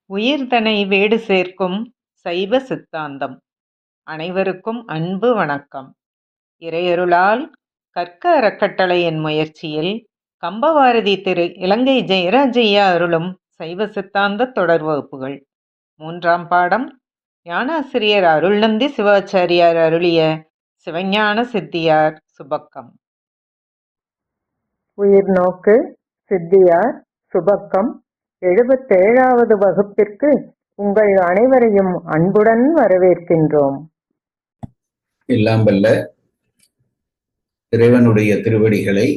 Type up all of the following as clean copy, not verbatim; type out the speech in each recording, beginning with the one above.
உயிர்தனை வேடு சேர்க்கும் சைவ சித்தாந்தம். அனைவருக்கும் அன்பு வணக்கம். இறையருளால் கற்க அறக்கட்டளை என் முயற்சியில் கம்பவாரதி திரு இலங்கை ஜெயராஜையா அருளும் சைவ சித்தாந்த தொடர் வகுப்புகள். 3ஆம் பாடம் ஞானாசிரியர் அருள்நந்தி சிவாச்சாரியார் அருளிய சிவஞான சித்தியார் சுபக்கம். உயிர்நோக்கு சித்தியார் சுபக்கம் 77வது வகுப்பிற்கு உங்கள் அனைவரையும் அன்புடன் வரவேற்கின்றோம். எல்லாம் வல்ல இறைவனுடைய திருவடிகளை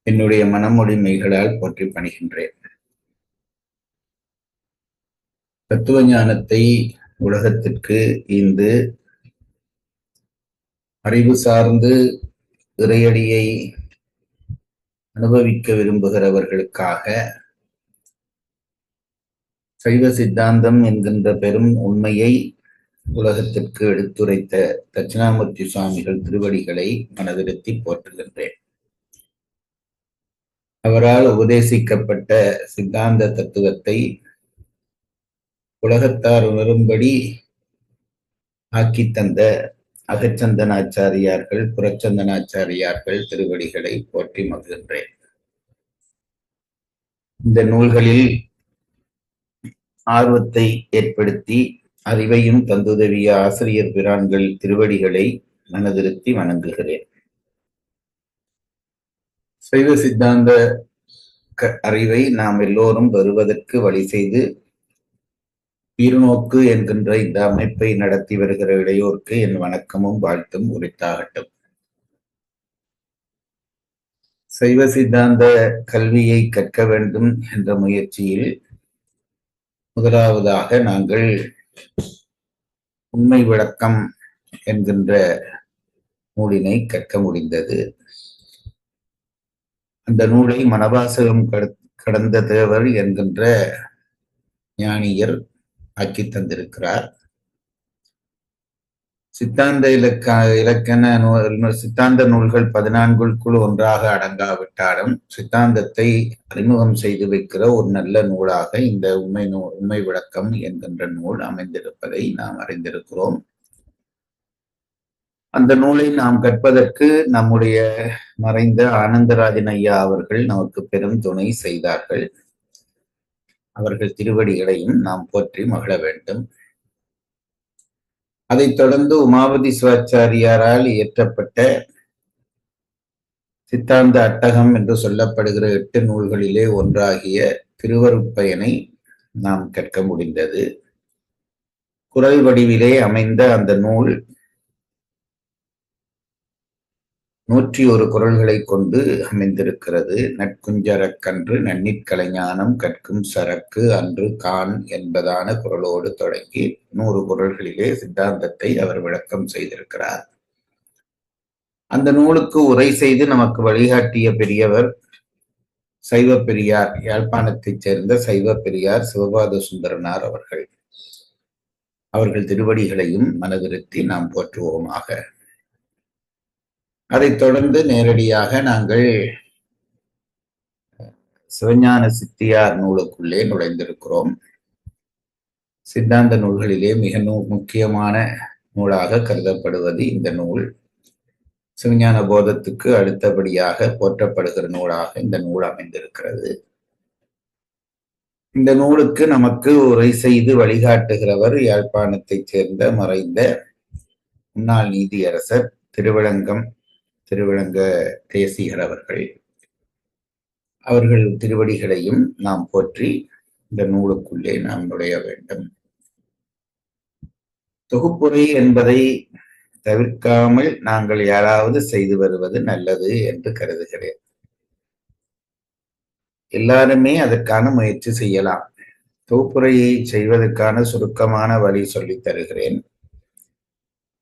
என்னுடைய மனமொழிமைகளால் போற்றி பணிகின்றேன். தத்துவ ஞானத்தை உலகத்திற்கு ஈந்து அறிவு சார்ந்து இறையடியை அனுபவிக்க விரும்புகிறவர்களுக்காக சைவ சித்தாந்தம் என்கின்ற பெரும் உண்மையை உலகத்திற்கு எடுத்துரைத்த தட்சிணாமூர்த்தி சுவாமிகள் திருவடிகளை மனதிருத்தி போற்றுகின்றேன். அவரால் உபதேசிக்கப்பட்ட சித்தாந்த தத்துவத்தை உலகத்தார் உணரும்படி ஆக்கி தந்த அகச்சந்தனாச்சாரியார்கள், புறச்சந்தனாச்சாரியார்கள் திருவடிகளை போற்றி மகிழ்கின்றேன். இந்த நூல்களில் ஆர்வத்தை ஏற்படுத்தி அறிவையும் தந்துதவிய ஆசிரியர் பிரான்கள் திருவடிகளை மனதிருத்தி வணங்குகிறேன். சைவ சித்தாந்த அறிவை நாம் எல்லோரும் வருவதற்கு வழி செய்து உயிர்நோக்கு என்கின்ற இந்த அமைப்பை நடத்தி வருகிற இளையோருக்கு என் வணக்கமும் வாழ்த்தும் உரித்தாகட்டும். சைவ சித்தாந்த கல்வியை கற்க வேண்டும் என்ற முயற்சியில் முதலாவதாக நாங்கள் உண்மை விளக்கம் என்கின்ற நூலினை கற்க முடிந்தது. அந்த நூலை மனவாசகம் கடந்த தேவர் என்கின்ற ஞானியர் ஆக்கி தந்திருக்கிறார். சித்தாந்த சித்தாந்த நூல்கள் 14க்குள் ஒன்றாக அடங்காவிட்டாலும் சித்தாந்தத்தை அறிமுகம் செய்து வைக்கிற ஒரு நல்ல நூலாக இந்த உண்மை விளக்கம் என்கின்ற நூல் அமைந்திருப்பதை நாம் அறிந்திருக்கிறோம். அந்த நூலை நாம் கற்பதற்கு நம்முடைய மறைந்த ஆனந்தராஜன் ஐயா அவர்கள் நமக்கு பெரும் துணை செய்தார்கள். அவர்கள் திருவடிகளையும் நாம் போற்றி மகிழ வேண்டும். அதைத் தொடர்ந்து உமாபதி சிவாச்சாரியாரால் இயற்றப்பட்ட சித்தாந்த அட்டகம் என்று சொல்லப்படுகிற 8 நூல்களிலே ஒன்றாகிய திருவருட்பயனை நாம் கற்க முடிந்தது. குறள் வடிவிலே அமைந்த அந்த நூல் 101 குறள்களை கொண்டு அமைந்திருக்கிறது. நற்குஞ்சரக்கன்று நன்னிற்கலைஞானம் கற்கும் சரக்கு அன்று கான் என்பதான குறளோடு தொடங்கி 100 குறள்களிலே சித்தாந்தத்தை அவர் விளக்கம் செய்திருக்கிறார். அந்த நூலுக்கு உரை செய்து நமக்கு வழிகாட்டிய பெரியவர் சைவ பெரியார், யாழ்ப்பாணத்தைச் சேர்ந்த சைவ பெரியார் சிவபாத சுந்தரனார் அவர்கள். அவர்கள் திருவடிகளையும் மனதிருத்தி நாம் போற்றுவோமாக. அதைத் தொடர்ந்து நேரடியாக நாங்கள் சிவஞான சித்தியார் நூலுக்குள்ளே நுழைந்திருக்கிறோம். சித்தாந்த நூல்களிலே மிக முக்கியமான நூலாக கருதப்படுவது இந்த நூல். சிவஞான போதத்துக்கு அடுத்தபடியாக போற்றப்படுகிற நூலாக இந்த நூல் அமைந்திருக்கிறது. இந்த நூலுக்கு நமக்கு உரை செய்து வழிகாட்டுகிறவர் யாழ்ப்பாணத்தைச் சேர்ந்த மறைந்த முன்னாள் நீதியரசர் திருவிளங்க தேசிகர் அவர்கள். அவர்கள் திருவடிகளையும் நாம் போற்றி இந்த நூலுக்குள்ளே நாம் நுழைய வேண்டும். தொகுப்புரை என்பதை தவிர்க்காமல் நாங்கள் யாராவது செய்து வருவது நல்லது என்று கருதுகிறேன். எல்லாருமே அதற்கான முயற்சி செய்யலாம். தொகுப்புரையை செய்வதற்கான சுருக்கமான வழி சொல்லித் தருகிறேன்.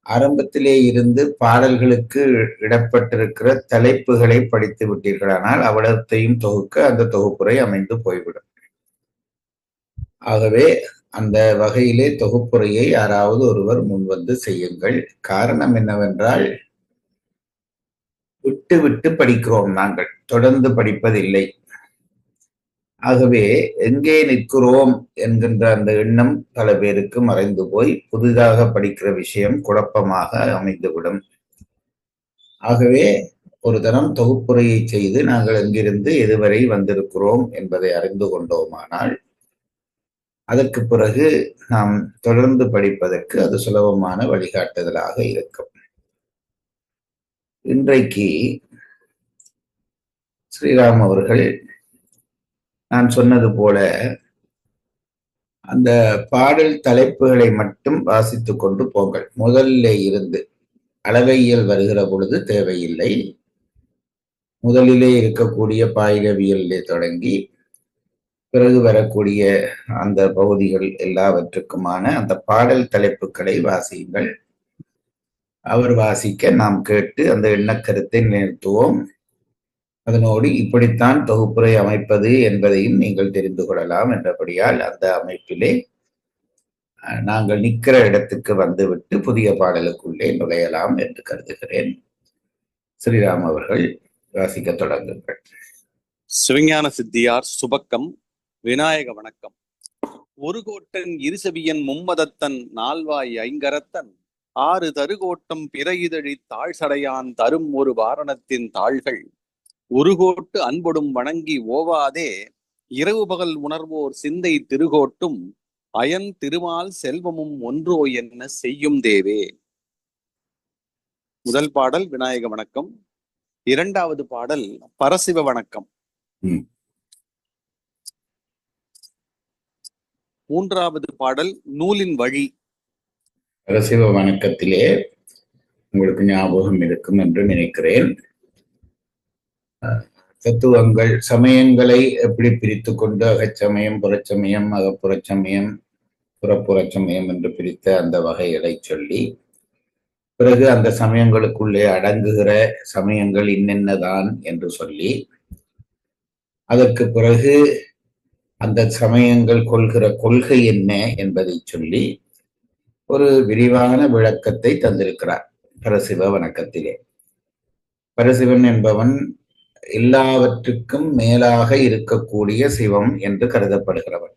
ஆரம்பத்திலே இருந்து பாடல்களுக்கு இடப்பட்டிருக்கிற தலைப்புகளை படித்து விட்டீர்களானால் அவ்வளத்தையும் தொகுக்க அந்த தொகுப்புரை அமைந்து போய்விடும். ஆகவே அந்த வகையிலே தொகுப்புரையை யாராவது ஒருவர் முன்வந்து செய்யுங்கள். காரணம் என்னவென்றால், விட்டு விட்டு படிக்கிறோம், நாங்கள் தொடர்ந்து படிப்பதில்லை. ஆகவே எங்கே நிற்கிறோம் என்கின்ற அந்த எண்ணம் பல பேருக்கு மறைந்து போய் புதிதாக படிக்கிற விஷயம் குழப்பமாக அமைந்துவிடும். ஆகவே ஒரு தரம் தொகுப்புரையை செய்து நாங்கள் எங்கிருந்து எதுவரை வந்திருக்கிறோம் என்பதை அறிந்து கொண்டோமானால் அதற்கு பிறகு நாம் தொடர்ந்து படிப்பதற்கு அது சுலபமான வழிகாட்டுதலாக இருக்கும். இன்றைக்கு ஸ்ரீராம் அவர்கள் நான் சொன்னது போல அந்த பாடல் தலைப்புகளை மட்டும் வாசித்துக் கொண்டு போங்கள். முதல்ல இருந்து அளவையியல் வருகிற பொழுது தேவையில்லை. முதலிலே இருக்கக்கூடிய பாயிரவியலிலே தொடங்கி பிறகு வரக்கூடிய அந்த பகுதிகள் எல்லாவற்றுக்குமான அந்த பாடல் தலைப்புகளை வாசியுங்கள். அவர் வாசிக்க நாம் கேட்டு அந்த எண்ணக்கருத்தை நிறுத்துவோம். அதனோடு இப்படித்தான் தொகுப்புரை அமைப்பது என்பதையும் நீங்கள் தெரிந்து கொள்ளலாம் என்றபடியால் அந்த அமைப்பிலே நாங்கள் நிற்கிற இடத்துக்கு வந்துவிட்டு புதிய பாடலுக்குள்ளே நுழையலாம் என்று கருதுகிறேன். ஸ்ரீராம் அவர்கள் வாசிக்க தொடங்குங்கள். சிவஞான சித்தியார் சுபக்கம். விநாயக வணக்கம். ஒரு கோட்டன் இருசெவியன் மும்மதத்தன் நால்வாய் ஐங்கரத்தன் ஆறு தருகோட்டம் பிறையுதழி தாழ்சடையான் தரும் ஒரு வாரணத்தின் தாள்கள் உருகோட்டு அன்பொடும் வணங்கி ஓவாதே இரவு பகல் உணர்வோர் சிந்தை திருகோட்டும் அயன் திருமால் செல்வமும் ஒன்றோ என்ன செய்யும் தேவே. முதல் பாடல் விநாயக வணக்கம். இரண்டாவது பாடல் பரசிவ வணக்கம். மூன்றாவது பாடல் நூலின் வழி. பரசிவ வணக்கத்திலே உங்களுக்கு ஞாபகம் இருக்கும் என்று நினைக்கிறேன். தத்துவங்கள் சமயங்களை எப்படி பிரித்து கொண்டு அகச்சமயம் புறச்சமயம் அகப்புறச்சமயம் புறப்புறச்சமயம் என்று பிரித்த அந்த வகைகளை சொல்லி பிறகு அந்த சமயங்களுக்குள்ளே அடங்குகிற சமயங்கள் இன்னென்னதான் என்று சொல்லி அதற்கு பிறகு அந்த சமயங்கள் கொள்கிற கொள்கை என்ன என்பதை சொல்லி ஒரு விரிவான விளக்கத்தை தந்திருக்கிறார் பரசிவ வணக்கத்திலே. பரசிவன் என்பவன் எல்லாவற்றுக்கும் மேலாக இருக்கக்கூடிய சிவம் என்று கருதப்படுகிறவன்.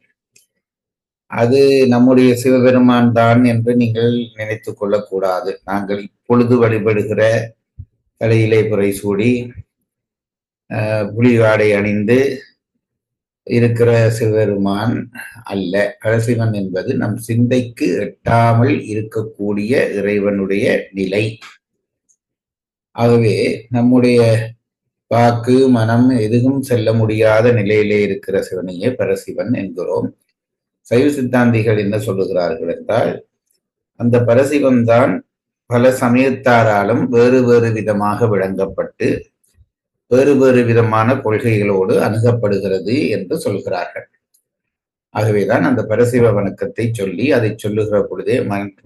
அது நம்முடைய சிவபெருமான் தான் என்று நீங்கள் நினைத்து கொள்ளக்கூடாது. நாங்கள் இப்பொழுது வழிபடுகிற தலையிலே புரை சூடி புலி ஆடை அணிந்து இருக்கிற சிவபெருமான் அல்ல. பரசிவன் என்பது நம் சிந்தைக்கு எட்டாமல் இருக்கக்கூடிய இறைவனுடைய நிலை. ஆகவே நம்முடைய வாக்கு மனம் எதுவும் செல்ல முடியாத நிலையிலே இருக்கிற சிவனையே பரசிவன் என்கிறோம். சைவ சித்தாந்திகள் என்ன சொல்லுகிறார்கள் என்றால் அந்த பரசிவன் தான் பல சமயத்தாராலும் வேறு வேறு விதமாக விளங்கப்பட்டு வேறு வேறு விதமான கொள்கைகளோடு அணுகப்படுகிறது என்று சொல்கிறார்கள். ஆகவேதான் அந்த பரசிவ வணக்கத்தை சொல்லி அதை சொல்லுகிற பொழுதே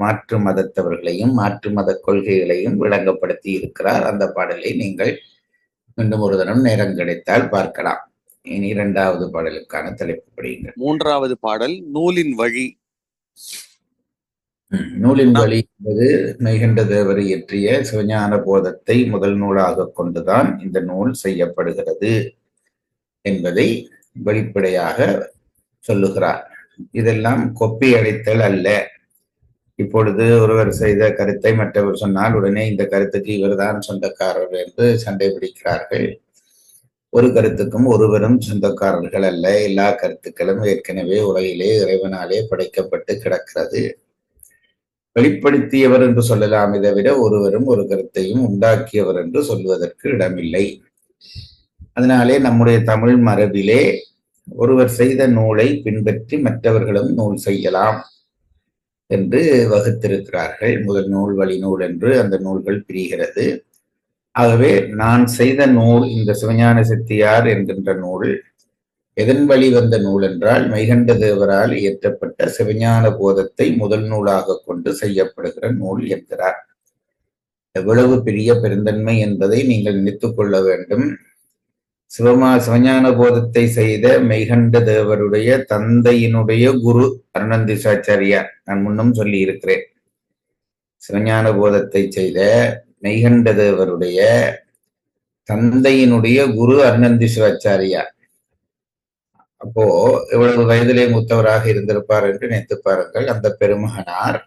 மாற்று மதத்தவர்களையும் மாற்று மத கொள்கைகளையும் விளங்கப்படுத்தி இருக்கிறார். அந்த பாடலை நீங்கள் மீண்டும் ஒரு தினம் நேரம் கிடைத்தால் பார்க்கலாம். இனி இரண்டாவது பாடலுக்கான தலைப்பு படியுங்கள். மூன்றாவது பாடல் நூலின் வழி. நூலின் வழி என்பது மெய்கண்ட தேவர் இயற்றிய சிவஞான போதத்தை முதல் நூலாக கொண்டுதான் இந்த நூல் செய்யப்படுகிறது என்பதை வெளிப்படையாக சொல்லுகிறார். இதெல்லாம் கொப்பி அடைத்தல் அல்ல. இப்பொழுது ஒருவர் செய்த கருத்தை மற்றவர் சொன்னால் உடனே இந்த கருத்துக்கு இவர்தான் சொந்தக்காரர் என்று சண்டை பிடிக்கிறார்கள். ஒரு கருத்துக்கும் ஒருவரும் சொந்தக்காரர்கள் அல்ல. எல்லா கருத்துக்களும் ஏற்கனவே உலகிலே இறைவனாலே படைக்கப்பட்டு கிடக்கிறது. வெளிப்படுத்தியவர் என்று சொல்லலாமே தவிர ஒருவரும் ஒரு கருத்தையும் உண்டாக்கியவர் என்று சொல்வதற்கு இடமில்லை. அதனாலே நம்முடைய தமிழ் மரபிலே ஒருவர் செய்த நூலை பின்பற்றி மற்றவர்களும் நூல் செய்யலாம் என்று வகுத்திருக்கிறார்கள். முதல் நூல் வழி நூல் என்று அந்த நூல்கள் பிரிகிறது. ஆகவே நான் செய்த நூல் இந்த சிவஞான சித்தியார் என்கின்ற நூல் எதன் வழி வந்த நூல் என்றால் மெய்கண்ட தேவரால் இயற்றப்பட்ட சிவஞான போதத்தை முதல் நூலாக கொண்டு செய்யப்படுகிற நூல் என்கிறார். எவ்வளவு பெரிய பெருந்தன்மை என்பதை நீங்கள் நினைத்துக் கொள்ள வேண்டும். சிவஞான போதத்தை செய்த மெய்கண்ட தேவருடைய தந்தையினுடைய குரு அருணந்திசாச்சாரியார். நான் முன்னும் சொல்லி இருக்கிறேன். சிவஞான போதத்தை செய்த மெய்கண்ட தேவருடைய தந்தையினுடைய குரு அருணந்திசாச்சாரியார். அப்போ எவ்வளவு வயதிலே மூத்தவராக இருந்திருப்பார் என்று நினைத்து பாருங்கள். அந்த பெருமகனார்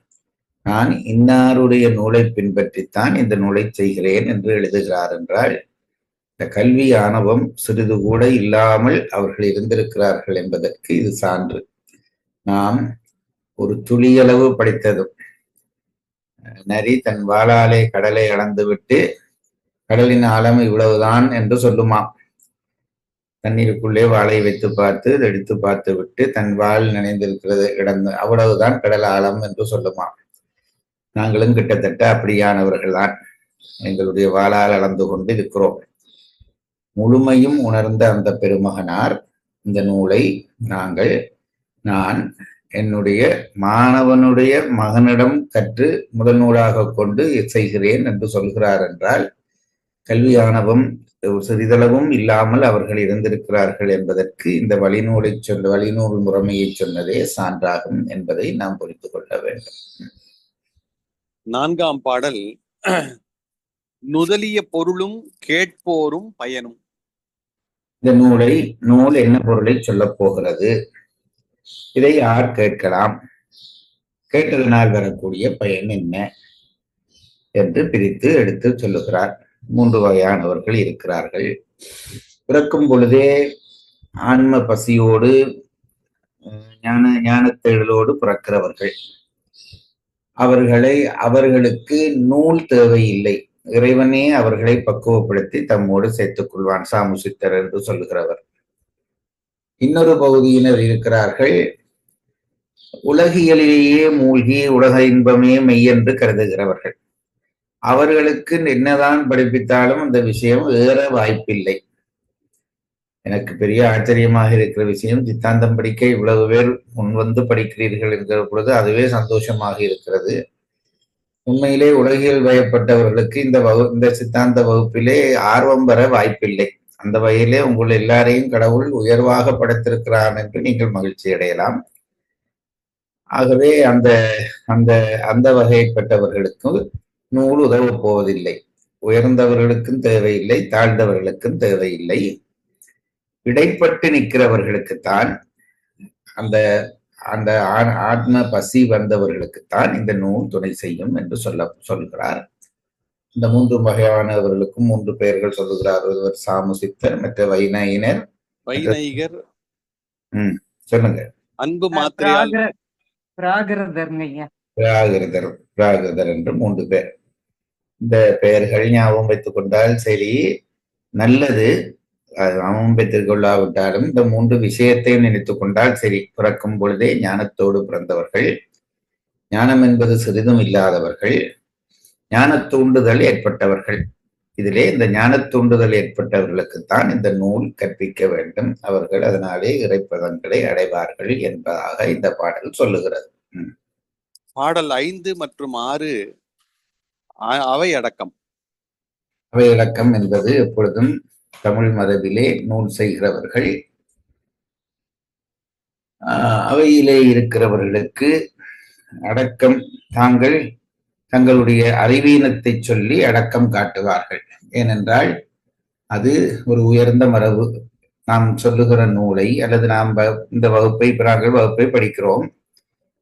நான் இன்னாருடைய நூலை பின்பற்றித்தான் இந்த நூலை செய்கிறேன் என்று எழுதுகிறார் என்றால் இந்த கல்வி ஆணவம் சிறிது கூட இல்லாமல் அவர்கள் இருந்திருக்கிறார்கள் என்பதற்கு இது சான்று. நாம் ஒரு துளியளவு படித்ததும் நரி தன் வாளாலே கடலை அளந்துவிட்டு கடலின் ஆழம் இவ்வளவுதான் என்று சொல்லுமாம். தண்ணீருக்குள்ளே வாளை வைத்து பார்த்து எடுத்து பார்த்து விட்டு தன் வாள் நினைந்திருக்கிறது இடந்து அவ்வளவுதான் கடல் ஆழம் என்று சொல்லுமாம். நாங்களும் கிட்டத்தட்ட அப்படியானவர்கள் தான். எங்களுடைய வாளால் அளந்து கொண்டு இருக்கிறோம். முழுமையும் உணர்ந்த அந்த பெருமகனார் இந்த நூலை நான் என்னுடைய மாணவனுடைய மகனிடம் கற்று முதல் நூலாக கொண்டு செய்கிறேன் என்று சொல்கிறார் என்றால் கல்வி ஆணவம் சிறிதளவும் இல்லாமல் அவர்கள் இருந்திருக்கிறார்கள் என்பதற்கு இந்த வழிநூல் முறைமையை சொன்னதே சான்றாகும் என்பதை நாம் புரிந்து கொள்ள வேண்டும். 4ஆம் பாடல் நுதலிய பொருளும் கேட்போரும் பயனும். இந்த நூல் என்ன பொருளை சொல்லப் போகிறது, இதை யார் கேட்கலாம், கேட்டதனால் வரக்கூடிய பயன் என்ன என்று பிரித்து எடுத்து சொல்லுகிறார். 3 வகையானவர்கள் இருக்கிறார்கள். பிறக்கும் பொழுதே ஆன்ம பசியோடு ஞானத்தேடலோடு பிறக்கிறவர்கள். அவர்களுக்கு நூல் தேவையில்லை. இறைவனே அவர்களை பக்குவப்படுத்தி தம்மோடு சேர்த்துக் கொள்வான். சாமுசித்தர் என்று சொல்லுகிறவர். இன்னொரு பகுதியினர் இருக்கிறார்கள், உலகியலிலேயே மூழ்கி உலக இன்பமே மெய்யென்று கருதுகிறவர்கள். அவர்களுக்கு என்னதான் படிப்பித்தாலும் அந்த விஷயம் ஏற வாய்ப்பில்லை. எனக்கு பெரிய ஆச்சரியமாக இருக்கிற விஷயம், சித்தாந்தம் படிக்க இவ்வளவு பேர் முன்வந்து படிக்கிறீர்கள் என்கிற பொழுது அதுவே சந்தோஷமாக இருக்கிறது. உண்மையிலே உலகியல் வயப்பட்டவர்களுக்கு இந்த சித்தாந்த வகுப்பிலே ஆர்வம் வர வாய்ப்பில்லை. அந்த வகையிலே உங்கள் எல்லாரையும் கடவுள் உயர்வாக படைத்திருக்கிறான் என்று நீங்கள் மகிழ்ச்சி அடையலாம். ஆகவே அந்த அந்த அந்த வகைப்பட்டவர்களுக்கு நூல் உதவப் போவதில்லை. உயர்ந்தவர்களுக்கும் தேவையில்லை, தாழ்ந்தவர்களுக்கும் தேவையில்லை. இடைப்பட்டு நிற்கிறவர்களுக்குத்தான், அந்த அந்த ஆத்ம பசி வந்தவர்களுக்குத்தான் இந்த நூல் துணை செய்யும் என்று சொல்கிறார். இந்த 3 வகையானவர்களுக்கும் 3 பெயர்கள் சொல்லுகிறார். ஒருவர் சாமுசித்தர், மற்ற வைநயினர். சொல்லுங்க. அன்பு மாத்திரையால் பிராகிருதர் என்று 3 பேர். இந்த பெயர்கள் ஞாபகம் வைத்துக் கொண்டால் சரி, நல்லது. ஞாபகம் வைத்துக் கொள்ளாவிட்டாலும் இந்த 3 விஷயத்தையும் நினைத்துக் கொண்டால் சரி. பிறக்கும் பொழுதே ஞானத்தோடு பிறந்தவர்கள், ஞானம் என்பது சிறிதும் இல்லாதவர்கள், ஞான தூண்டுதல் ஏற்பட்டவர்கள். இதிலே இந்த ஞான தூண்டுதல் ஏற்பட்டவர்களுக்குத்தான் இந்த நூல் கற்பிக்க வேண்டும். அவர்கள் அதனாலே இறைப்பதங்களை அடைவார்கள் என்பதாக இந்த பாடல் சொல்லுகிறது. பாடல் 5 மற்றும் 6 அவையடக்கம். அவையடக்கம் என்பது எப்பொழுதும் தமிழ் மரபிலே நூல் செய்கிறவர்கள் அவையிலே இருக்கிறவர்களுக்கு அடக்கம் தங்களுடைய அறிவீனத்தை சொல்லி அடக்கம் காட்டுவார்கள். ஏனென்றால் அது ஒரு உயர்ந்த மரபு. நாம் சொல்லுகிற நூலை அல்லது நாம் இந்த வகுப்பை படிக்கிறோம்,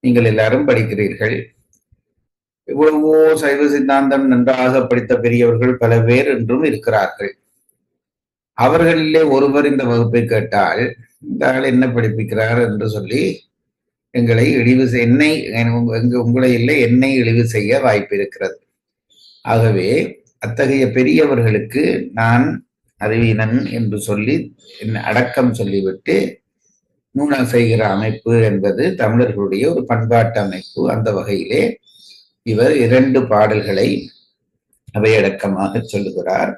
நீங்கள் எல்லாரும் படிக்கிறீர்கள். எவ்வளவோ சைவ சித்தாந்தம் நன்றாக படித்த பெரியவர்கள் பல பேர் என்றும் இருக்கிறார்கள். அவர்களிலே ஒருவர் இந்த வகுப்பை கேட்டால் இந்த ஆள் என்ன படிப்பிக்கிறார் என்று சொல்லி எங்களை உங்களை இல்லை என்னை இழிவு செய்ய வாய்ப்பு இருக்கிறது. ஆகவே அத்தகைய பெரியவர்களுக்கு நான் அறிவீனன் என்று சொல்லி அடக்கம் சொல்லிவிட்டு நூலகம் செய்கிற அமைப்பு என்பது தமிழர்களுடைய ஒரு பண்பாட்டு அமைப்பு. அந்த வகையிலே இவர் 2 பாடல்களை அவையடக்கமாக சொல்லுகிறார்.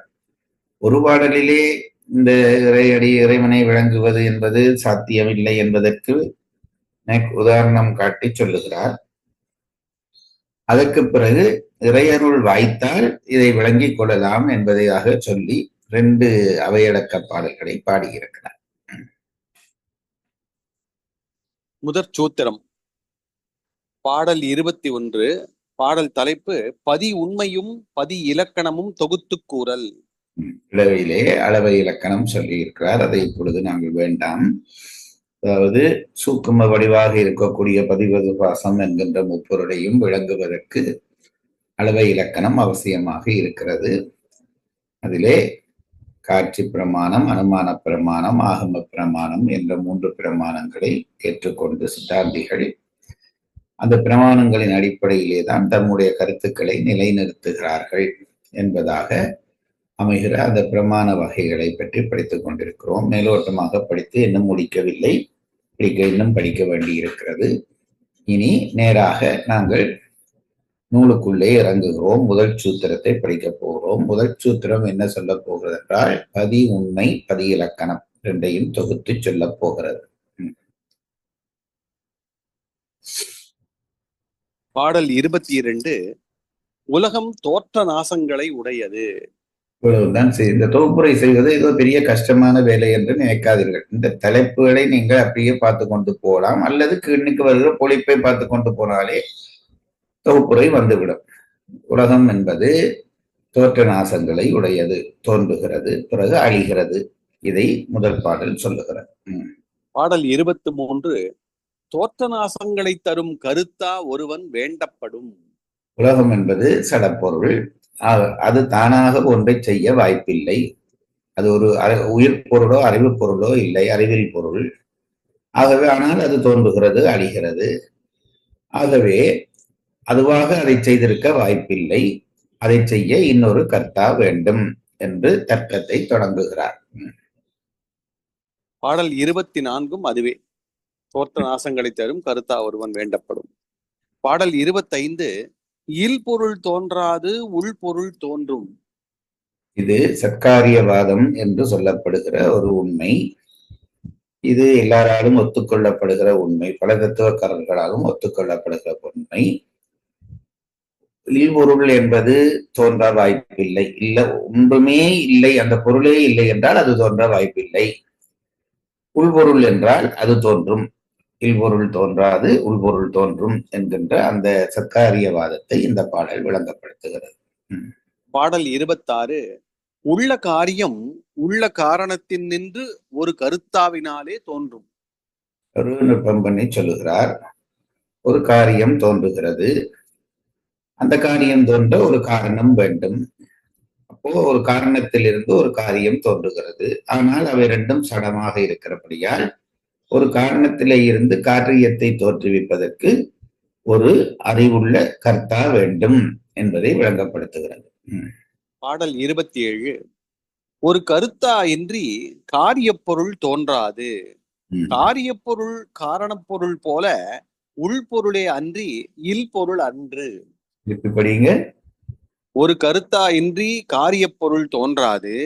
ஒரு பாடலிலே இந்த இறைவனை விளங்குவது என்பது சாத்தியமில்லை என்பதற்கு உதாரணம் காட்டி சொல்லுகிறார். அதற்கு பிறகு இறையருள் வாய்த்தால் இதை விளங்கிக் கொள்ளலாம் என்பதாக சொல்லி 2 அவையடக்க பாடல்களை பாடியிருக்கிறார். முதற் சூத்திரம். பாடல் 21. பாடல் தலைப்பு பதி உண்மையும் பதி இலக்கணமும் தொகுத்து கூறல். இளவையிலே அளவை இலக்கணம் சொல்லி இருக்கிறார். அதை இப்பொழுது நாங்கள் வேண்டாம். அதாவது சூக்கும வடிவாக இருக்கக்கூடிய பதிவது பாசம் என்கின்ற முப்பொருளையும் விளங்குவதற்கு அளவை இலக்கணம் அவசியமாக இருக்கிறது. அதிலே காட்சி பிரமாணம், அனுமான பிரமாணம், ஆகம பிரமாணம் என்ற 3 பிரமாணங்களை ஏற்றுக்கொண்டு சித்தாந்திகள் அந்த பிரமாணங்களின் அடிப்படையிலே தான் தம்முடைய கருத்துக்களை நிலைநிறுத்துகிறார்கள் என்பதாக அமைகிற அந்த பிரமாண வகைகளை பற்றி படித்துக் கொண்டிருக்கிறோம். மேலோட்டமாக படித்து இன்னும் முடிக்கவில்லை, இன்னும் படிக்க வேண்டி இருக்கிறது. இனி நேராக நாங்கள் நூலுக்குள்ளே இறங்குகிறோம். முதல் சூத்திரத்தை படிக்கப் போகிறோம். முதல் சூத்திரம் என்ன சொல்ல போகிறது என்றால், பதி உண்மை, பதி இலக்கணம் இரண்டையும் தொகுத்து சொல்ல போகிறது. பாடல் 22 உலகம் தோற்ற நாசங்களை உடையது. இவ்வளவுதான். இந்த தொகுப்புரை செய்வது ஏதோ பெரிய கஷ்டமான வேலை என்று நினைக்காதீர்கள். இந்த தலைப்புகளை நீங்கள் அப்படியே பார்த்து கொண்டு போகலாம், அல்லது கீழ்நிக்கு வருகிற பொழிப்பை பார்த்து கொண்டு போனாலே தொகுப்புரை வந்துவிடும். உலகம் என்பது தோற்ற நாசங்களை உடையது, தோன்றுகிறது, பிறகு அழிகிறது. இதை முதல் பாடல் சொல்லுகிறது. பாடல் 23 தோற்ற நாசங்களை தரும் கருத்தா ஒருவன் வேண்டப்படும். உலகம் என்பது சடப்பொருள். அது தானாக ஒன்றை செய்ய வாய்ப்பில்லை. அது ஒரு உயிர் பொருளோ அறிவு பொருளோ இல்லை, அறிவியல் பொருள். ஆகவே ஆனால் அது தோன்றுகிறது, அழிகிறது. ஆகவே அதுவாக அதை செய்திருக்க வாய்ப்பில்லை. அதை செய்ய இன்னொரு கர்த்தா வேண்டும் என்று தர்க்கத்தை தொடங்குகிறார். பாடல் 24 அதுவே, தோற்ற நாசங்களை தரும் கருத்தா ஒருவன் வேண்டப்படும். பாடல் 25 இல் பொருள் தோன்றாது உள்பொருள் தோன்றும். இது சத்காரியவாதம் என்று சொல்லப்படுகிற ஒரு உண்மை. இது எல்லாராலும் ஒத்துக்கொள்ளப்படுகிற உண்மை, பல தத்துவக்காரர்களாலும் ஒத்துக்கொள்ளப்படுகிற உண்மை. இல்பொருள் என்பது தோன்ற வாய்ப்பில்லை. இல்ல, ஒன்றுமே இல்லை, அந்த பொருளே இல்லை என்றால் அது தோன்ற வாய்ப்பில்லை. உள்பொருள் என்றால் அது தோன்றும். இல்பொருள் தோன்றாது உள்பொருள் தோன்றும் என்கின்ற அந்த சத்காரியவாதத்தை இந்த பாடல் விளங்கப்படுத்துகிறது. பாடல் 26 உள்ள காரியம் உள்ள காரணத்தின் நின்று ஒரு கருத்தாவினாலே தோன்றும். ஒரு நுட்பம் பண்ணி சொல்லுகிறார். ஒரு காரியம் தோன்றுகிறது, அந்த காரியம் தோன்ற ஒரு காரணம் வேண்டும். அப்போ ஒரு காரணத்திலிருந்து ஒரு காரியம் தோன்றுகிறது. ஆனால் அவை ரெண்டும் சடமாக இருக்கிறபடியால் ஒரு காரணத்திலே இருந்து காரியத்தை தோற்றுவிப்பதற்கு ஒரு அறிவுள்ள கர்த்தா வேண்டும் என்பதை விளங்கப்படுத்துகிறது. பாடல் 27 ஒரு கருத்தா இன்றி காரியப்பொருள் தோன்றாது. காரியப்பொருள் காரணப்பொருள் போல உள்பொருளே அன்றி இல்பொருள் அன்று. படிங்க. ஒரு கருத்தா இன்றி காரியப்பொருள் தோன்றாது.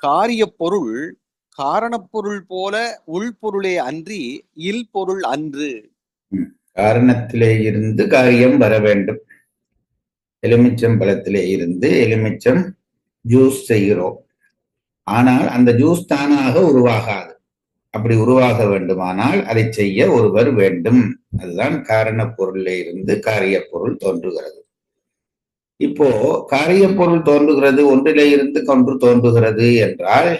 காரியப்பொருள் காரணப்பொருள் போல உள்பொருளே அன்றி இல்பொருள் அன்று. காரணத்திலே இருந்து காரியம் வர வேண்டும். எலுமிச்சம் பழத்திலே இருந்து எலுமிச்சம் ஜூஸ் செய்கிறோம். ஆனால் அந்த ஜூஸ் தானாக உருவாகாது. அப்படி உருவாக வேண்டுமானால் அதை செய்ய ஒருவர் வேண்டும். அதுதான் காரண பொருளிலே இருந்து காரிய பொருள் தோன்றுகிறது. இப்போ காரிய பொருள் தோன்றுகிறது, ஒன்றிலே இருந்து ஒன்று தோன்றுகிறது என்றால்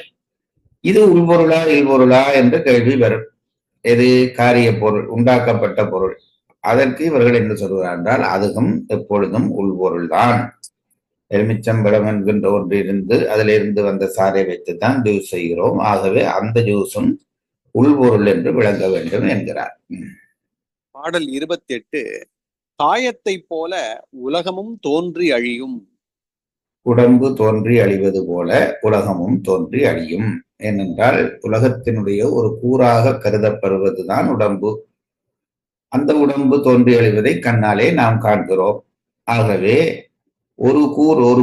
இது உள்பொருளா இல்பொருளா என்ற கேள்வி வரும். எது காரிய பொருள், உண்டாக்கப்பட்ட பொருள். அதற்கு இவர்கள் என்ன சொல்கிறார் என்றால், அதுவும் எப்பொழுதும் உள்பொருள் தான். எலுமிச்சம்பழம் என்கின்ற ஒன்றிலிருந்து அதிலிருந்து வந்த சாறை வைத்துத்தான் ஜூஸ் செய்கிறோம். ஆகவே அந்த ஜூஸும் உள்பொருள் என்று விளங்க வேண்டும் என்கிறார். பாடல் 28 காயத்தை போல உலகமும் தோன்றி அழியும். உடம்பு தோன்றி அழிவது போல உலகமும் தோன்றி அழியும். ஏனென்றால் உலகத்தினுடைய ஒரு கூறாக கருதப்படுவதுதான் உடம்பு. அந்த உடம்பு தோன்றி அழிவதை கண்ணாலே நாம் காண்கிறோம். ஆகவே ஒரு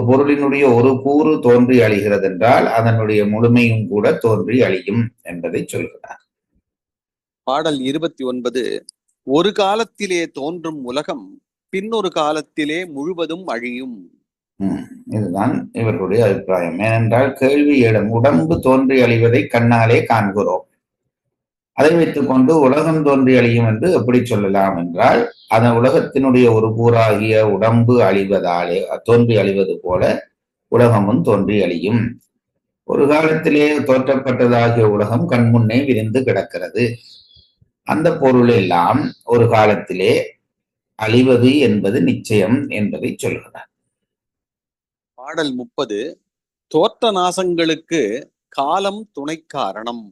பொருளினுடைய ஒரு கூறு தோன்றி அழிகிறது என்றால் அதனுடைய முழுமையும் கூட தோன்றி அழியும் என்பதை சொல்கிறார். பாடல் 29 ஒரு காலத்திலே தோன்றும் உலகம் பின்னொரு காலத்திலே முழுவதும் அழியும். இதுதான் இவர்களுடைய அபிப்பிராயம். ஏனென்றால் கேள்வி எழும், உடம்பு தோன்றி அழிவதை கண்ணாலே காண்கிறோம், அதை வைத்துக் கொண்டு உலகம் தோன்றி அழியும் என்று எப்படி சொல்லலாம் என்றால், அதன் உலகத்தினுடைய ஒரு கூறாகிய உடம்பு அழிவதாலே தோன்றி அழிவது போல உலகமும் தோன்றி அழியும். ஒரு காலத்திலே தோற்றப்பட்டதாகிய உலகம் கண்முன்னே விரிந்து கிடக்கிறது. அந்த பொருள் எல்லாம் ஒரு காலத்திலே அழிவது என்பது நிச்சயம் என்பதை சொல்கிறார். பாடல் 30 தோற்ற நாசங்களுக்கு காலம் துணை காரணம்,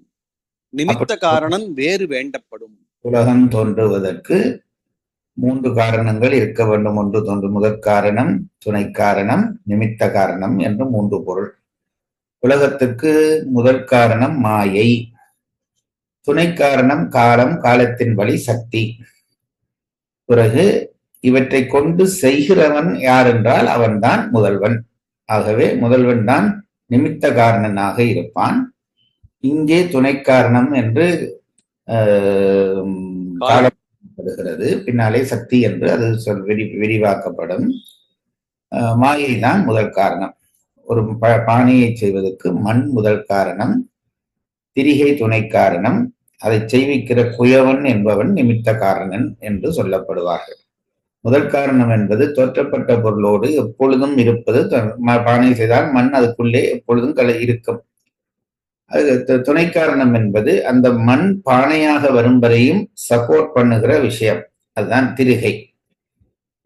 நிமித்த காரணம் வேறு வேண்டப்படும். உலகம் தோன்றுவதற்கு 3 காரணங்கள் இருக்க வேண்டும். ஒன்று தோன்று முதற் காரணம், துணை காரணம், நிமித்த காரணம் என்று 3 பொருள். உலகத்துக்கு முதற் காரணம் மாயை, துணை காரணம் காலம், காலத்தின் வழி சக்தி. பிறகு இவற்றை கொண்டு செய்கிறவன் யார் என்றால் அவன்தான் முதல்வன். ஆகவே முதல்வன் தான் நிமித்த காரணனாக இருப்பான். இங்கே துணை காரணம் என்று காலப்படுகிறது, பின்னாலே சக்தி என்று அது விரிவாக்கப்படும். மாயை தான் முதல் காரணம். ஒரு பானையை செய்வதற்கு மண் முதல் காரணம், திரிகை துணை காரணம், அதை செய்விக்கிற குயவன் என்பவன் நிமித்த காரணன் என்று சொல்லப்படுவார்கள். முதல் காரணம் என்பது தோற்றப்பட்ட பொருளோடு எப்பொழுதும் இருப்பது. பானை செய்தால் மண் அதுக்குள்ளே எப்பொழுதும் இருக்கும். அது துணை காரணம் என்பது அந்த மண் பானையாக வரும் வரையும் சப்போர்ட் பண்ணுகிற விஷயம், அதுதான் திரிகை.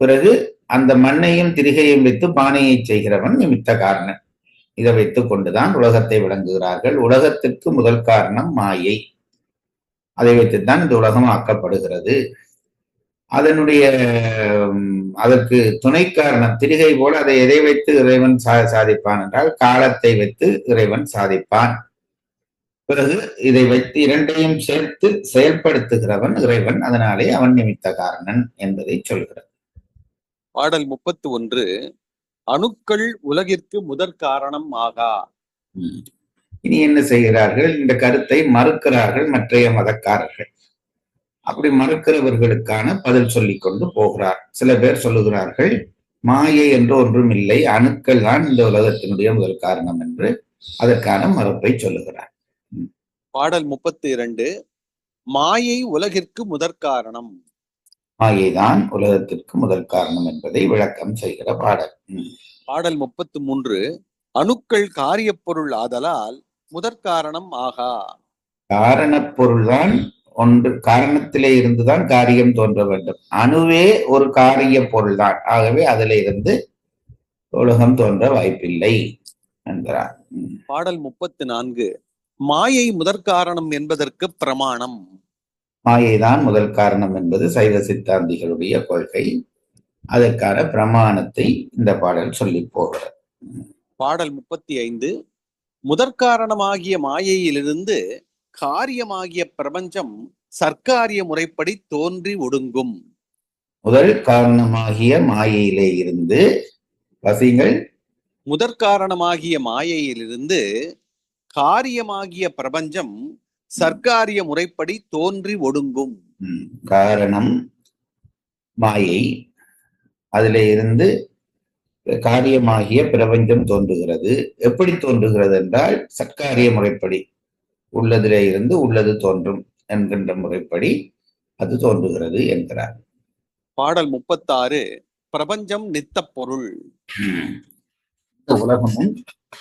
பிறகு அந்த மண்ணையும் திரிகையும் வைத்து பானையை செய்கிறவன் நிமித்த காரணன். இதை வைத்துக் கொண்டுதான் உலகத்தை விளங்குகிறார்கள். உலகத்திற்கு முதல் காரணம் மாயை, அதை வைத்துத்தான் இந்த உலகம் ஆக்கப்படுகிறது. அதற்கு துணை காரணம் திரிகை போல அதை எதை வைத்து இறைவன் சாதிப்பான் என்றால் காலத்தை வைத்து இறைவன் சாதிப்பான். பிறகு இதை வைத்து இரண்டையும் சேர்த்து செயல்படுத்துகிறவன் இறைவன், அதனாலே அவன் நிமித்த காரணன் என்பதை சொல்கிறார். பாடல் 31 அணுக்கள் உலகிற்கு முதற் காரணம் ஆகா. இனி என்ன செய்கிறார்கள்? இந்த கருத்தை மறுக்கிறார்கள் மற்றைய மதக்காரர்கள். அப்படி மறுக்கிறவர்களுக்கான பதில் சொல்லிக் கொண்டு போகிறார். சில பேர் சொல்லுகிறார்கள் மாயை என்று ஒன்றும் இல்லை, அணுக்கள் தான் இந்த உலகத்தினுடைய முதல் காரணம் என்று அதற்கான மறுப்பை சொல்லுகிறார். பாடல் 32 மாயை உலகிற்கு முதற் காரணம். மாயைதான் உலகத்திற்கு முதல் காரணம் என்பதை விளக்கம் செய்கிற பாடல். பாடல் 33 அணுக்கள் காரிய பொருள் ஆதலால் முதற் காரணம் ஆகா. காரணப் பொருள்தான் ஒன்று, காரணத்திலே இருந்துதான் காரியம் தோன்ற வேண்டும். அணுவே ஒரு காரிய பொருள்தான், ஆகவே அதிலே இருந்து உலகம் தோன்ற வாய்ப்பில்லை என்கிறார். பாடல் 34 மாயை முதற் காரணம் என்பதற்கு பிரமாணம். மாயைதான் முதல் காரணம் என்பது சைவ சித்தாந்திகளுடைய கொள்கை. அதற்கான பிரமாணத்தை இந்த பாடல் சொல்லி போகிறது. பாடல் 35 முதற் காரணமாகிய மாயையிலிருந்து காரியமாகிய பிரபஞ்சம் சர்க்காரிய முறைப்படி தோன்றி ஒடுங்கும். முதல் காரணமாகிய மாயையிலே இருந்து வசிங்கள். முதற் காரணமாகிய மாயையிலிருந்து காரியமாகிய பிரபஞ்சம் சர்க்காரிய முறைப்படி தோன்றி ஒடுங்கும். காரணம் மாயை, அதிலே இருந்து காரியமாகிய பிரபஞ்சம் தோன்றுகிறது. எப்படி தோன்றுகிறது என்றால் சர்க்காரிய முறைப்படி, உள்ளதிலே இருந்து உள்ளது தோன்றும் என்கின்ற முறைப்படி அது தோன்றுகிறது என்கிறார். பாடல் 36 பிரபஞ்சம் நித்த பொருள். இந்த உலகமும்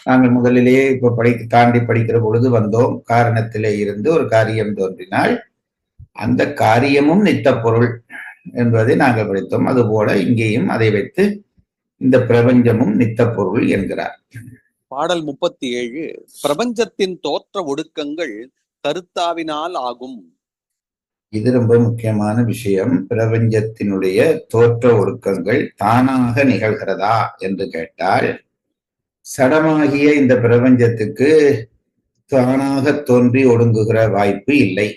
நாங்கள் முதலிலேயே இப்ப தாண்டி படிக்கிற பொழுது வந்தோம். காரணத்திலே இருந்து ஒரு காரியம் தோன்றினால் அந்த காரியமும் நித்த பொருள் என்பதை நாங்கள் படித்தோம். அதுபோல இங்கேயும் அதை வைத்து இந்த பிரபஞ்சமும் நித்த பொருள் என்கிறார். பாடல் 37 பிரபஞ்சத்தின் தோற்ற ஒடுக்கங்கள் கருத்தாவினால் ஆகும். இது ரொம்ப முக்கியமான விஷயம். பிரபஞ்சத்தினுடைய தோற்ற ஒடுக்கங்கள் தானாக நிகழ்கிறதா என்று கேட்டால், சடமாகிய இந்த பிரபஞ்சத்துக்கு தானாக தோன்றி ஒடுங்குகிற வாய்ப்பு இல்லை.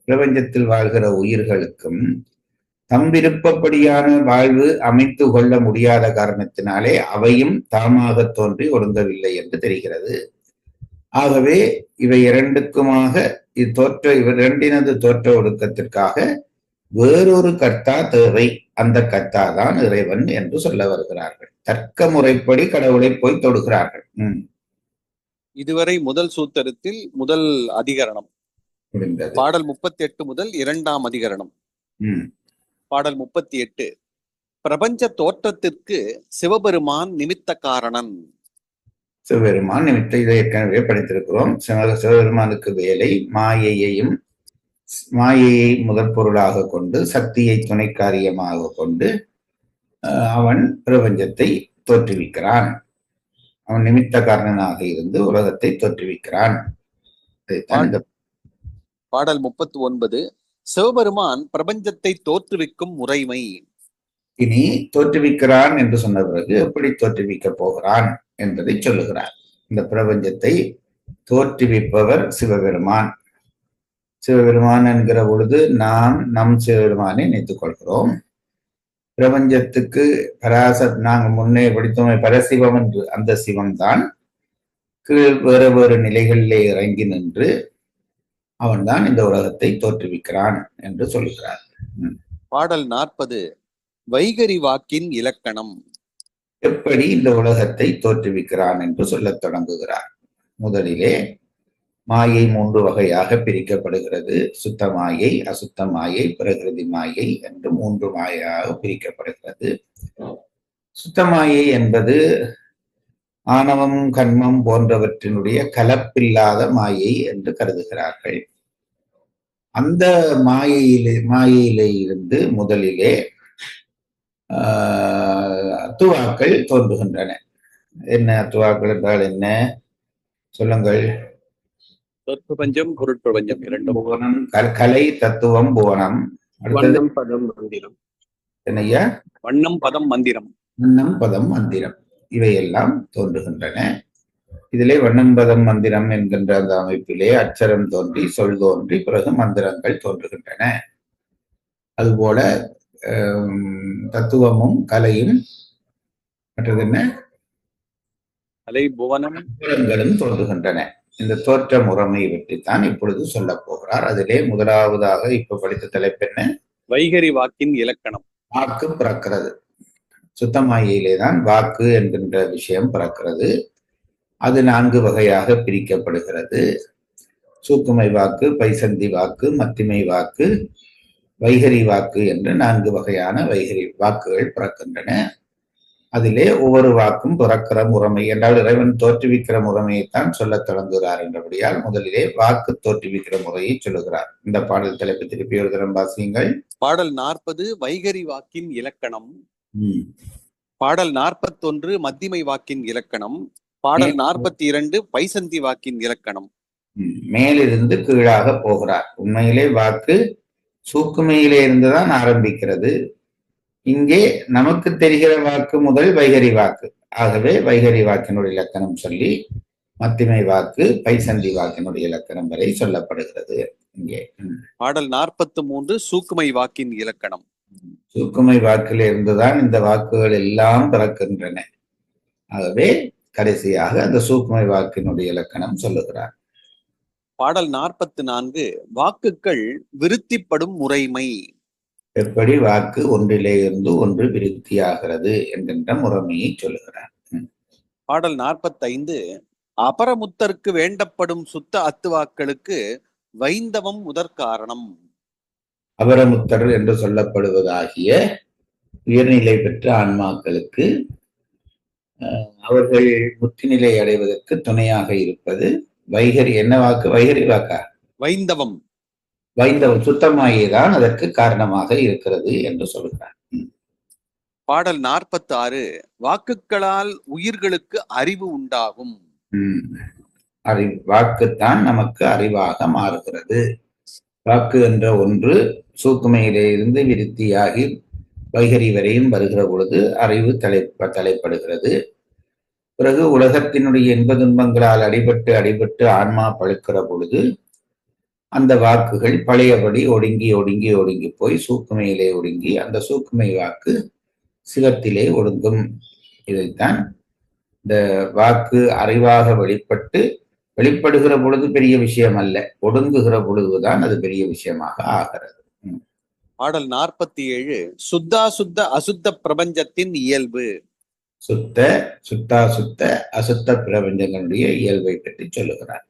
பிரபஞ்சத்தில் வாழ்கிற உயிர்களுக்கும் தம் விருப்பப்படியான வாழ்வு அமைத்து கொள்ள முடியாத காரணத்தினாலே அவையும் தாமாக தோன்றி ஒடுங்கவில்லை என்று தெரிகிறது. ஆகவே இவை இரண்டுக்குமாக இரண்டினது தோற்ற ஒடுக்கத்திற்காக வேறொரு கர்த்தா தேவை. அந்த கர்த்தா தான் இறைவன் என்று சொல்ல வருகிறார்கள். தர்க்க முறைப்படி கடவுளை போய் தொடுகிறார்கள். இதுவரை முதல் சூத்திரத்தில் முதல் அதிகரணம் முடிந்தது. பாடல் 38 முதல் 2ஆம் அதிகரணம். பாடல் 38 பிரபஞ்ச தோற்றத்திற்கு சிவபெருமான் நிமித்த காரணன். சிவபெருமான் நிமித்த இதை ஏற்கனவே படித்திருக்கிறோம். சிவபெருமானுக்கு வேலை மாயையை முதற் பொருளாக கொண்டு சக்தியை துணை காரியமாக கொண்டு அவன் பிரபஞ்சத்தை தோற்றுவிக்கிறான். அவன் நிமித்த காரணனாக இருந்து உலகத்தை தோற்றுவிக்கிறான். பாடல் 39 சிவபெருமான் பிரபஞ்சத்தை தோற்றுவிக்கும் முறைமை. இனி தோற்றுவிக்கிறான் என்று சொன்ன பிறகு எப்படி தோற்றுவிக்க போகிறான் என்பதை சொல்லுகிறார். இந்த பிரபஞ்சத்தை தோற்றுவிப்பவர் சிவபெருமான். சிவபெருமான் என்கிற பொழுது நாம் நம் சிவபெருமானை நினைத்துக் கொள்கிறோம். பிரபஞ்சத்துக்கு நாங்கள் முன்னே படித்தோமே பரசிவம் என்று, அந்த சிவம் தான் கீழ் வேறு வேறு நிலைகளிலே இறங்கி நின்று அவன்தான் இந்த உலகத்தை தோற்றுவிக்கிறான் என்று சொல்கிறார். பாடல் 40 வைகரி வாக்கின் இலக்கணம். எப்படி இந்த உலகத்தை தோற்றுவிக்கிறான் என்று சொல்லத் தொடங்குகிறார். முதலிலே மாயை 3 வகையாக பிரிக்கப்படுகிறது. சுத்த மாயை, அசுத்த மாயை, பிரகிருதி மாயை என்று 3 மாயாக பிரிக்கப்படுகிறது. சுத்த மாயை என்பது ஆணவம், கண்மம் போன்றவற்றினுடைய கலப்பில்லாத மாயை என்று கருதுகிறார்கள். அந்த மாயையிலே இருந்து முதலிலே அத்துவாக்கள் தோன்றுகின்றன. என்ன அத்துவாக்கள் என்றால் என்ன சொல்லுங்கள்? பிரபஞ்சம், பொருட்பிரபஞ்சம் இரண்டும். புவனம், கலை, தத்துவம், புவனம். வண்ணம், பதம், மந்திரம். என்னையா? வண்ணம், பதம், மந்திரம். வண்ணம், பதம், மந்திரம் இவையெல்லாம் தோன்றுகின்றன. இதிலே வண்ணம், பதம், மந்திரம் என்கின்ற அந்த அமைப்பிலே அச்சரம் தோன்றி சொல் தோன்றி பிறகு மந்திரங்கள் தோன்றுகின்றன. அதுபோல தத்துவமும் கலையும் மற்றது என்ன கலை, புவனம் தோன்றுகின்றன. இந்த தோற்ற முறைமை பற்றித்தான் இப்பொழுது சொல்ல போகிறார். அதிலே முதலாவதாக இப்ப படித்த தலைப்பு என்ன? வைகரி வாக்கின் இலக்கணம். வாக்கு பிறக்கிறது. சுத்தமாயிலே தான் வாக்கு என்கின்ற விஷயம் பிறக்கிறது. அது 4 வகையாக பிரிக்கப்படுகிறது. சூக்குமை வாக்கு, பைசந்தி வாக்கு, மத்திமை வாக்கு, வைகரி வாக்கு என்று 4 வகையான வைகரி வாக்குகள் பிறக்கின்றன. அதிலே ஒவ்வொரு வாக்கும் பிறக்கிற முறைமை என்றால் இறைவன் தோற்றுவிக்கிற முறைமையைத்தான் சொல்லத் தொடங்குகிறார் என்றபடியால் முதலிலே வாக்கு தோற்றுவிக்கிற முறையை சொல்லுகிறார். இந்த பாடல் தலைப்பு திருப்பி ஒரு தரம் வாசியுங்கள். பாடல் 40 வைகரி வாக்கின் இலக்கணம். பாடல் 41 மத்திமை வாக்கின் இலக்கணம். பாடல் 42 பைசந்தி வாக்கின் இலக்கணம். மேலிருந்து கீழாக போகிறார். உண்மையிலே வாக்கு சூக்குமையிலே இருந்துதான் ஆரம்பிக்கிறது. இங்கே நமக்கு தெரிகிற வாக்கு முதல் வைகரி வாக்கு. ஆகவே வைகரி வாக்கினுடைய இலக்கணம் சொல்லி மத்திமை வாக்கு, பைசந்தி வாக்கினுடைய இலக்கணம் வரை சொல்லப்படுகிறது. இங்கே பாடல் 43 சூக்குமை வாக்கின் இலக்கணம். சூக்குமை வாக்கில் இருந்துதான் இந்த வாக்குகள் எல்லாம் பிறக்கின்றன. ஆகவே கடைசியாக அந்த சூக்குமை வாக்கினுடைய இலக்கணம் சொல்லுகிறார். பாடல் 44 வாக்குகள் விருத்திப்படும் முறைமை. எப்படி வாக்கு ஒன்றிலே இருந்து ஒன்று விருத்தியாகிறது என்கின்ற முறைமையை சொல்லுகிறார். பாடல் 45 அபரமுத்தருக்கு வேண்டப்படும் சுத்த அத்துவாக்களுக்கு வைந்தவம் முதற்காரணம். அபரமுத்தர் என்று சொல்லப்படுவதாகிய உயர்நிலை பெற்ற ஆன்மாக்களுக்கு அவர்கள் முத்திநிலை அடைவதற்கு துணையாக இருப்பது வைகரி. என்ன வாக்கு? வைகரி வாக்கா? வைந்தவம். வைந்தவம் சுத்தமாயேதான் அதற்கு காரணமாக இருக்கிறது என்று சொல்கிறார். பாடல் 46 வாக்குகளால் உயிர்களுக்கு அறிவு உண்டாகும். வாக்குத்தான் நமக்கு அறிவாக மாறுகிறது. வாக்கு என்ற ஒன்று சூக்குமையிலே இருந்து விருத்தியாகி வைகரி வரையும் வருகிற பொழுது அறிவு தலைப்படுகிறது. பிறகு உலகத்தினுடைய இன்ப துன்பங்களால் அடிபட்டு ஆன்மா பழுக்கிற பொழுது அந்த வாக்குகள் பழையபடி ஒடுங்கி போய் சூக்குமையிலே ஒடுங்கி அந்த சூக்குமை வாக்கு சிவத்திலே ஒடுங்கும். இதைத்தான் இந்த வாக்கு அறிவாக வெளிப்படுகிற பொழுது பெரிய விஷயம் அல்ல, ஒடுங்குகிற பொழுதுதான் அது பெரிய விஷயமாக ஆகிறது. பாடல் 47 சுத்த அசுத்த பிரபஞ்சத்தின் இயல்பு. சுத்த அசுத்த பிரபஞ்சங்களுடைய இயல்பை பற்றி சொல்லுகிறார்.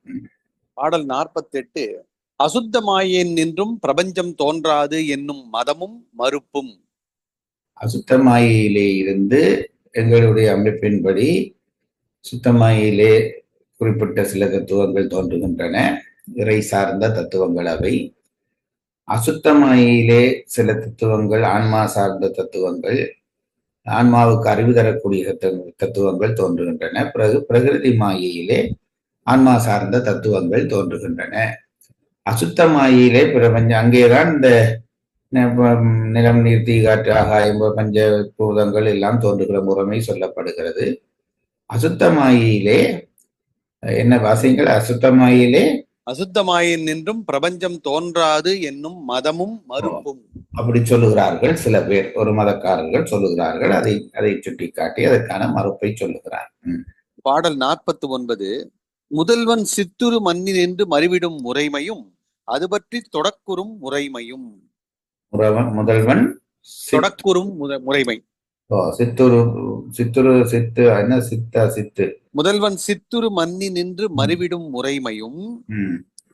பாடல் 48 அசுத்தமாயேன் நின்றும் பிரபஞ்சம் தோன்றாது என்னும் மதமும் மறுப்பும். அசுத்தமாயிலே இருந்து எங்களுடைய அமைப்பின்படி சுத்தமாயிலே குறிப்பிட்ட சில தத்துவங்கள் தோன்றுகின்றன, இறை சார்ந்த தத்துவங்கள் அவை. அசுத்தமாயிலே சில தத்துவங்கள், ஆன்மா சார்ந்த தத்துவங்கள், ஆன்மாவுக்கு அறிவு தரக்கூடிய தத்துவங்கள் தோன்றுகின்றன. பிறகு பிரகிருதி மாயையிலே ஆன்மா சார்ந்த தத்துவங்கள் தோன்றுகின்றன. அசுத்த மாயையிலே பிரபஞ்சம், அங்கேதான் இந்த நிலம், நீர், தீ, காற்று, ஆகாயம், பஞ்ச பூதங்கள் எல்லாம் தோன்றுகிற முறைமை சொல்லப்படுகிறது. அசுத்தமாயிலே என்ன வாசிங்கள்? அசுத்தமாயிலே அசுத்தமாயின் நின்றும் பிரபஞ்சம் தோன்றாது என்னும் மதமும் மறுப்பும். அப்படி சொல்லுகிறார்கள் சில பேர், ஒரு மதக்காரர்கள் சொல்லுகிறார்கள். அதை சுட்டிக்காட்டி அதற்கான மறுப்பை சொல்லுகிறார். பாடல் 49. முதல்வன் சித்துரு மண்ணி நின்று மறிவிடும் முறைமையும் அது பற்றி தொடக்குறும் முறைமையும். முதல்வன் தொடக்குறும் முறைமை. சித்துரு சித்துரு சித்து என்ன சித்து முதல்வன் சித்துரு மண்ணி நின்று மறிவிடும் முறைமையும்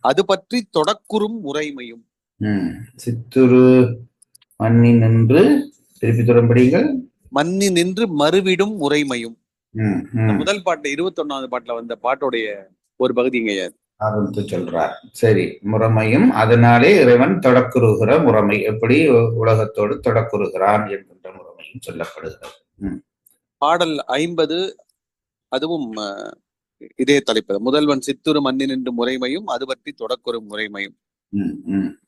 அது பற்றி தொடக்குறும் முறைமையும். சித்துரு மண்ணி நின்று, திருப்பி தொடர்படிகள், மண்ணி நின்று மறுவிடும் முறைமையும். முதல் பாட்டு 21வது பாட்டுல வந்த பாட்டுடைய ஒரு பகுதிங்க ஆரம்பித்து சொல்றார். சரி, முறைமையும் அதனாலே இறைவன் தொடக்குறுகிற முறைமை, எப்படி உலகத்தோடு தொடக்குறுகிறான் என்கின்ற முறைமையும் சொல்லப்படுகிறது. பாடல் 50 அதுவும் இதே தலைப்பு. முதல்வன் சித்துரு மண்ணி நின்று முறைமையும் அது பற்றி தொடக்குறும் முறைமையும்.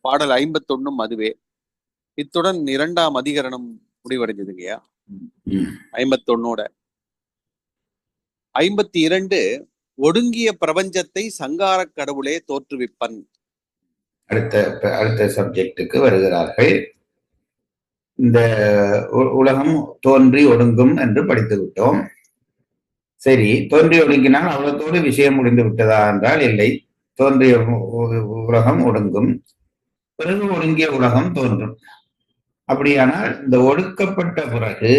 பாடல் 51 அதுவே. இத்துடன் 2ஆம் அதிகரணம் முடிவடைஞ்சதுங்கய்யா 51ஓட. 52 ஒடுங்கிய பிரபஞ்சத்தை சங்கார கடவுளே தோற்றுவிப்பன். அடுத்த சப்ஜெக்டுக்கு வருகிறார்கள். இந்த உலகம் தோன்றி ஒடுங்கும் என்று படித்து விட்டோம். சரி, தோன்றி ஒடுங்கினால் அவ்வளத்தோடு விஷயம் முடிந்து விட்டதா என்றால் இல்லை. தோன்றிய உலகம் ஒடுங்கும், பிறகு ஒடுங்கிய உலகம் தோன்றும். அப்படியானால் இந்த ஒடுக்கப்பட்ட பிறகு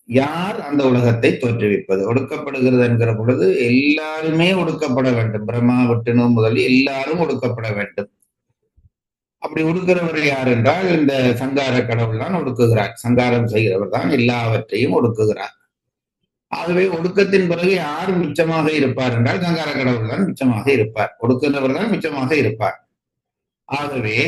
யார் அந்த உலகத்தை தோற்றுவிப்பது? ஒடுக்கப்படுகிறது என்கிற பொழுது எல்லாருமே ஒடுக்கப்பட வேண்டும். பிரம்மா விட்டுணு முதல் எல்லாரும் ஒடுக்கப்பட வேண்டும். அப்படி ஒடுக்கிறவர் யார் என்றால் இந்த சங்கார கடவுள் தான் ஒடுக்குகிறார். சங்காரம் செய்கிறவர் தான் எல்லாவற்றையும் ஒடுக்குகிறார். ஆகவே ஒடுக்கத்தின் பிறகு யார் மிச்சமாக இருப்பார் என்றால் சங்கார கடவுள் தான் மிச்சமாக இருப்பார். ஒடுக்குகிறவர் தான் மிச்சமாக இருப்பார். ஆகவே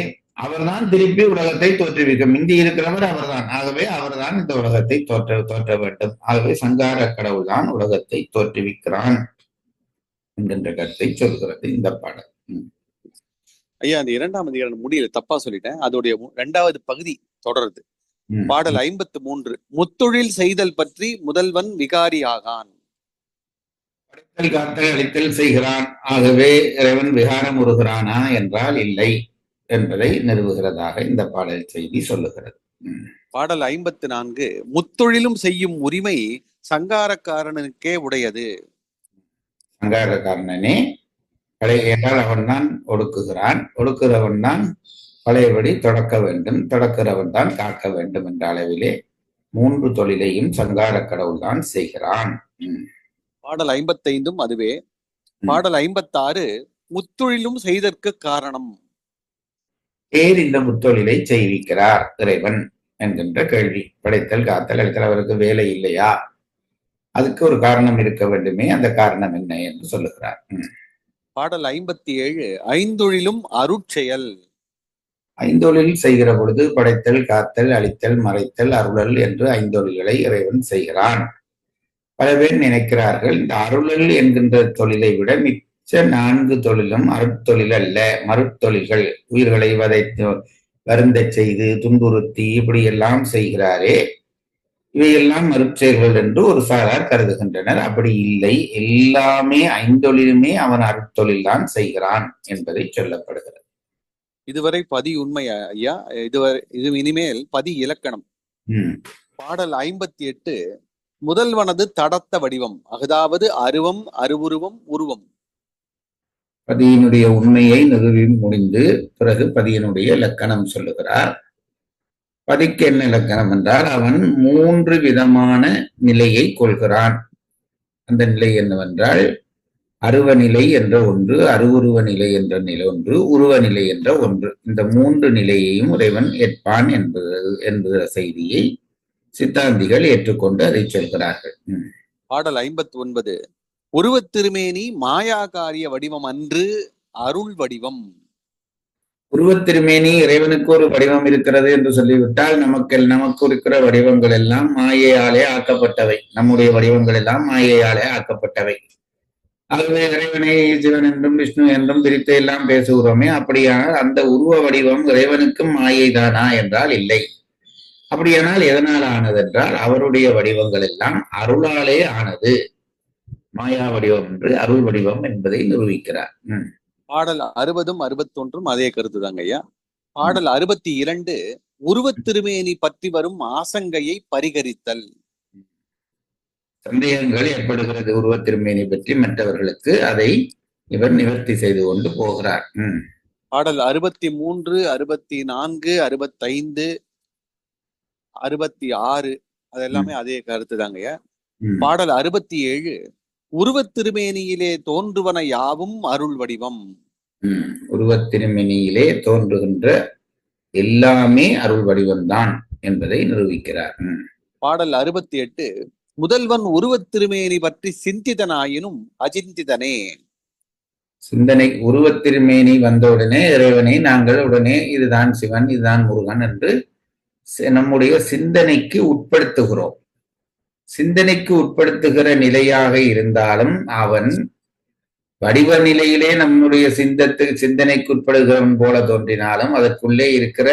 அவர்தான் திருப்பி உலகத்தை தோற்றுவிக்க, மிந்தி இருக்கிறவர் அவர்தான். ஆகவே அவர்தான் இந்த உலகத்தை தோற்ற வேண்டும். ஆகவே சங்கார கடவுள் தான் உலகத்தை தோற்றுவிக்கிறான் என்கின்ற கருத்தை சொல்கிறது இந்த பாடல். ஐயா, அந்த 2ஆம் அதிகாரம் முடியல, தப்பா சொல்லிட்டேன். அதோடைய 2வது பகுதி தொடருது. பாடல் 53 முத்தொழில் செய்தல் பற்றி முதல்வன் விகாரி ஆகான். படைத்தல் காத்தல் அழித்தல் செய்கிறான். ஆகவே இறைவன் விகாரம் உறுகிறானா என்றால் இல்லை என்பதை நிறுவுகிறதாக இந்த பாடல் செய்தி சொல்லுகிறது. பாடல் 54 முத்தொழிலும் செய்யும் உரிமை சங்காரக்காரனுக்கே உடையது. சங்காரக்காரனே என்றால் அவன் தான் ஒடுக்குகிறான். ஒடுக்குறவன் தான் பழையபடி தொடக்க வேண்டும், தொடக்கிறவன் தான் காக்க வேண்டும் என்ற அளவிலே 3 தொழிலையும் சங்கார கடவுள் தான் செய்கிறான். பாடல் 55 அதுவே. பாடல் 56 முத்தொழிலும் செய்தற்கு காரணம். ஏன் இந்த முத்தொழிலை செய்விக்கிறார் இறைவன் என்கின்ற கேள்வி. படைத்தல் காத்தல் அழித்தல், அவருக்கு வேலை இல்லையா? அதுக்கு ஒரு காரணம் இருக்க வேண்டுமே, அந்த காரணம் என்ன என்று சொல்லுகிறார். பாடல் 57 ஐந்தொழிலும் அருட்செயல். ஐந்தொழில் செய்கிற பொழுது படைத்தல் காத்தல் அழித்தல் மறைத்தல் அருளல் என்று 5 தொழில்களை இறைவன் செய்கிறான். பல பேர் நினைக்கிறார்கள் இந்த அருளல் என்கின்ற தொழிலை விட மிச்ச 4 தொழிலும் அருட்தொழில் அல்ல, மறுத்தொழில்கள். உயிர்களை வருந்த செய்து துன்புறுத்தி இப்படி எல்லாம் செய்கிறாரே, இவையெல்லாம் மறுச்செயல்கள் என்று ஒரு சாரார் கருதுகின்றனர். அப்படி இல்லை, எல்லாமே 5 தொழிலுமே அவன் அருட்தொழில் தான் செய்கிறான் என்பதை சொல்லப்படுகிறது. இதுவரை பதி உண்மை ஐயா. இது இனிமேல் பதி இலக்கணம். பாடல் 58 முதல்வனது தடத்த வடிவம், அதாவது அருவம், அருவுருவம், உருவம். பதியினுடைய உண்மையை நிறுவி முடிந்து பிறகு பதியினுடைய இலக்கணம் சொல்லுகிறார். பதிக்கு என்ன இலக்கணம் என்றால் அவன் 3 விதமான நிலையை கொள்கிறான். அந்த நிலை என்னவென்றால் அருவநிலை என்ற ஒன்று, அருவுருவ நிலை என்ற நிலை ஒன்று, உருவ நிலை என்ற ஒன்று. இந்த 3 நிலையையும் இறைவன் ஏற்பான் என்கிற செய்தியை சித்தாந்திகள் ஏற்றுக்கொண்டு அதை சொல்கிறார்கள். பாடல் 59 உருவத் திருமேனி மாயாகாரிய வடிவம் அன்று அருள் வடிவம். உருவத் திருமேனி இறைவனுக்கு ஒரு வடிவம் இருக்கிறது என்று சொல்லிவிட்டால் நமக்கு இருக்கிற வடிவங்கள் எல்லாம் மாயையாலே ஆக்கப்பட்டவை. நம்முடைய வடிவங்கள் எல்லாம் மாயையாலே ஆக்கப்பட்டவை. ஆகவே இறைவனை சிவன் என்றும் விஷ்ணு என்றும் பிரித்து எல்லாம் பேசுகிறோமே, அப்படியானால் அந்த உருவ வடிவம் இறைவனுக்கும் மாயைதானா என்றால் இல்லை. அப்படியானால் எதனால் ஆனது என்றால் அவருடைய வடிவங்கள் எல்லாம் அருளாலே ஆனது. மாயா வடிவம் என்று அருள் வடிவம் என்பதை நிரூபிக்கிறார். பாடல் 60ம் 61ம் அதே கருத்து தாங்க ஐயா. பாடல் 62 உருவத் திருமேனி பற்றி வரும் ஆசங்கையை பரிகரித்தல். சந்தேகங்கள் ஏற்படுகிறது உருவத் திருமேனி பற்றி மற்றவர்களுக்கு, அதை இவர் நிவர்த்தி செய்து கொண்டு போகிறார். பாடல் 63, 64, 65, 66 அது எல்லாமே அதே கருத்து தாங்கய்யா. பாடல் 67 உருவத் திருமேனியிலே தோன்றுவன யாவும் அருள் வடிவம். உருவத் திருமேனியிலே தோன்றுகின்ற எல்லாமே அருள் வடிவம்தான் என்பதை நிரூபிக்கிறார். பாடல் 68 முதல்வன் உருவத் திருமேனி பற்றி சிந்திதனாயினும் அச்சிந்திதனே. சிந்தனை உருவத் திருமேனி வந்தவுடனே இறைவனை நாங்கள் உடனே இதுதான் சிவன் இதுதான் முருகன் என்று நம்முடைய சிந்தனைக்கு உட்படுத்துகிறோம். சிந்தனைக்கு உட்படுத்துகிற நிலையாக இருந்தாலும் அவன் வடிவ நிலையிலே நம்முடைய சிந்தனைக்கு உட்படுகிறவன் போல தோன்றினாலும் அதற்குள்ளே இருக்கிற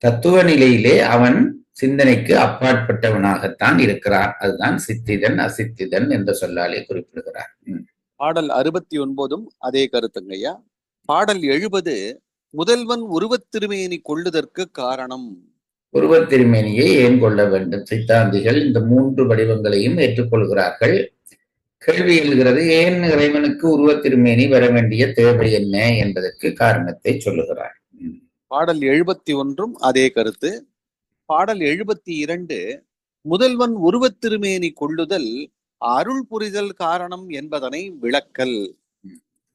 தத்துவ நிலையிலே அவன் சிந்தனைக்கு அப்பாற்பட்டவனாகத்தான் இருக்கிறான். அதுதான் சித்திதன் அசித்திதன் என்ற சொல்லாலே குறிப்பிடுகிறார். பாடல் 69ம் அதே கருத்துங்கய்யா. பாடல் 70 முதல்வன் உருவத் திருமேனி கொள்ளுதற்கு காரணம். உருவத் திருமேனியை ஏன் கொள்ள வேண்டும்? சித்தாந்திகள் இந்த 3 வடிவங்களையும் ஏற்றுக்கொள்கிறார்கள். கேள்வி எழுகிறது, ஏன் இறைவனுக்கு உருவத் திருமேனி வர வேண்டிய தேவை என்ன என்பதற்கு காரணத்தை சொல்லுகிறார். பாடல் 71ம் அதே கருத்து. பாடல் 72 முதல்வன் உருவத் திருமேனி கொள்ளுதல் அருள் புரிதல் காரணம் என்பதனை விளக்கல்.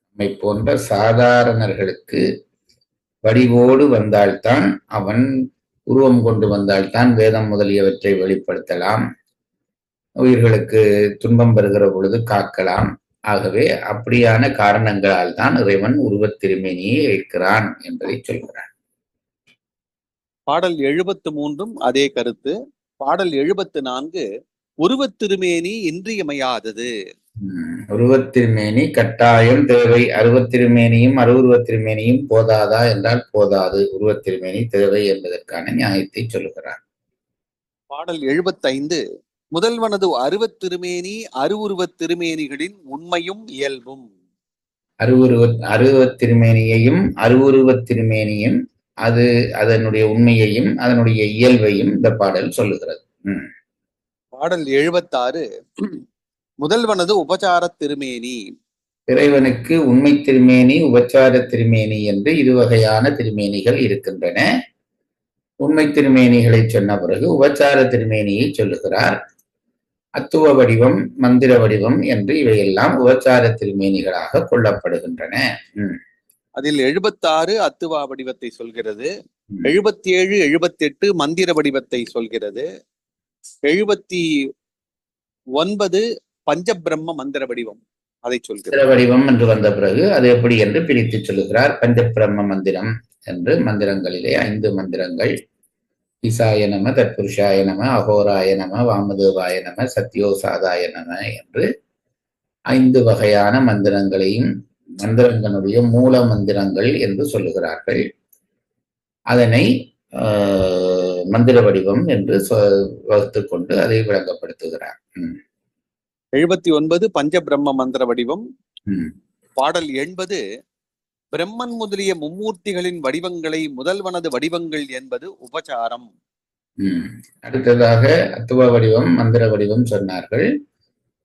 நம்மை போன்ற சாதாரணர்களுக்கு வடிவோடு வந்தால்தான், அவன் உருவம் கொண்டு வந்தால்தான் வேதம் முதலியவற்றை வெளிப்படுத்தலாம், உயிர்களுக்கு துன்பம் பெறுகிற பொழுது காக்கலாம். ஆகவே அப்படியான காரணங்களால் தான் இறைவன் உருவத் திருமேனியை ஏற்கிறான் என்பதை சொல்கிறான். பாடல் 73ம் அதே கருத்து. பாடல் 74 உருவத் திருமேனி இன்றியமையாதது. உருவத் திருமேனி கட்டாயம் தேவை. அருவத் திருமேனியும் அருவுருவத் திருமேனியும் போதாதா என்றால் போதாது. உருவத் திருமேனி தேவை என்பதற்கான நியாயத்தை சொல்லுகிறார். பாடல் 75 முதல்வனது அருவத் திருமேனி அருவுருவத் திருமேனிகளின் உண்மையும் இயல்பும். அருவத் திருமேனியையும் அருவுருவத் திருமேனியும் அதனுடைய உண்மையையும் அதனுடைய இயல்பையும் இந்த பாடல் சொல்லுகிறது. பாடல் 76 முதல்வனது உபசார திருமேனி. இறைவனுக்கு உண்மை திருமேனி உபச்சார திருமேனி என்று 2 வகையான திருமேனிகள் இருக்கின்றன. உண்மை திருமேனிகளை சொன்ன பிறகு உபச்சார திருமேனியை சொல்லுகிறார். அத்துவ வடிவம் மந்திர வடிவம் என்று இவையெல்லாம் உபச்சார திருமேனிகளாக கொள்ளப்படுகின்றன. அதில் 76 அத்துவா வடிவத்தை சொல்கிறது, 77 78 மந்திர வடிவத்தை சொல்கிறது, 79 பஞ்சபிரம்ம மந்திர வடிவம் அதை சொல்கிறது. வடிவம் என்று வந்த பிறகு அது எப்படி என்று பிரித்து சொல்லுகிறார். பஞ்சபிரம்ம மந்திரம் என்று மந்திரங்களிலே 5 மந்திரங்கள், ஈசாய நம, தத்புருஷாய நம, அகோராய நம, வாமதேவாய நம, சத்யோசாதாய நம என்று 5 வகையான மந்திரங்களையும் மந்திரங்களுடைய மூல மந்திரங்கள் என்று சொல்லுகிறார்கள். அதனை மந்திர வடிவம் என்று வகுத்து கொண்டு அதை விளங்கப்படுத்துகிறார். 79 பஞ்சபிரம்ம மந்திர வடிவம். பாடல் 80 பிரம்மன் முதலிய மும்மூர்த்திகளின் வடிவங்களை முதல்வனது வடிவங்கள் என்பது உபசாரம். அடுத்ததாக அத்துவ வடிவம் மந்திர வடிவம் சொன்னார்கள்.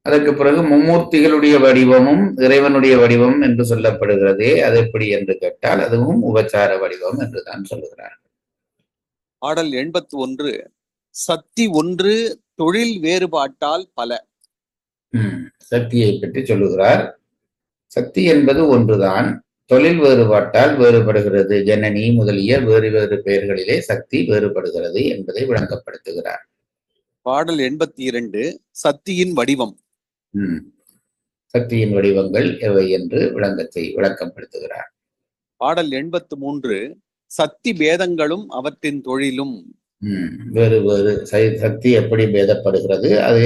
அதற்கு பிறகு மும்மூர்த்திகளுடைய வடிவமும் இறைவனுடைய வடிவம் என்று சொல்லப்படுகிறதே, அது எப்படி என்று கேட்டால் அதுவும் உபச்சார வடிவம் என்றுதான் சொல்லுகிறார். பாடல் 81 சக்தி ஒன்று தொழில் வேறுபாட்டால் பல. சக்தியை பற்றி சொல்லுகிறார். சக்தி என்பது ஒன்றுதான், தொழில் வேறுபாட்டால் வேறுபடுகிறது. ஜனனி முதலிய வேறு வேறு பெயர்களிலே சக்தி வேறுபடுகிறது என்பதை விளங்கப்படுத்துகிறார். பாடல் 82 சக்தியின் வடிவம். சக்தியின் வடிவங்கள் எவை என்று விளக்கப்படுத்துகிறார். பாடல் 83 சக்தி பேதங்களும் அவற்றின் தொழிலும். வேறு வேறு சக்தி எப்படி பேதப்படுகிறது, அது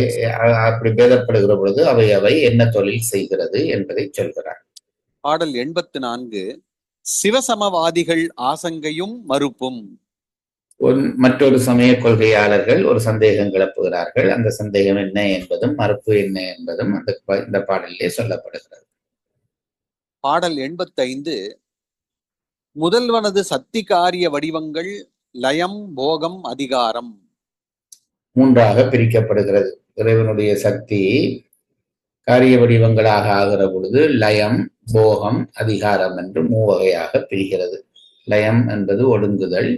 அப்படி பேதப்படுகிற பொழுது அவை என்ன தொழில் செய்கிறது என்பதை சொல்கிறார். பாடல் 84 சிவசமவாதிகள் ஆசங்கையும் மறுப்பும். மற்றொரு சமய கொள்கையாளர்கள் ஒரு சந்தேகம் கிளப்புகிறார்கள். அந்த சந்தேகம் என்ன என்பதும் மறுப்பு என்ன என்பதும் இந்த பாடலிலே சொல்லப்படுகிறது. பாடல் 85 முதல்வனது சக்தி காரிய வடிவங்கள் லயம் போகம் அதிகாரம். மூன்றாக பிரிக்கப்படுகிறது. இறைவனுடைய சக்தி காரிய வடிவங்களாக ஆகிற பொழுது லயம், போகம், அதிகாரம் என்று மூவகையாக பிரிகிறது. லயம் என்பது ஒடுங்குதல்,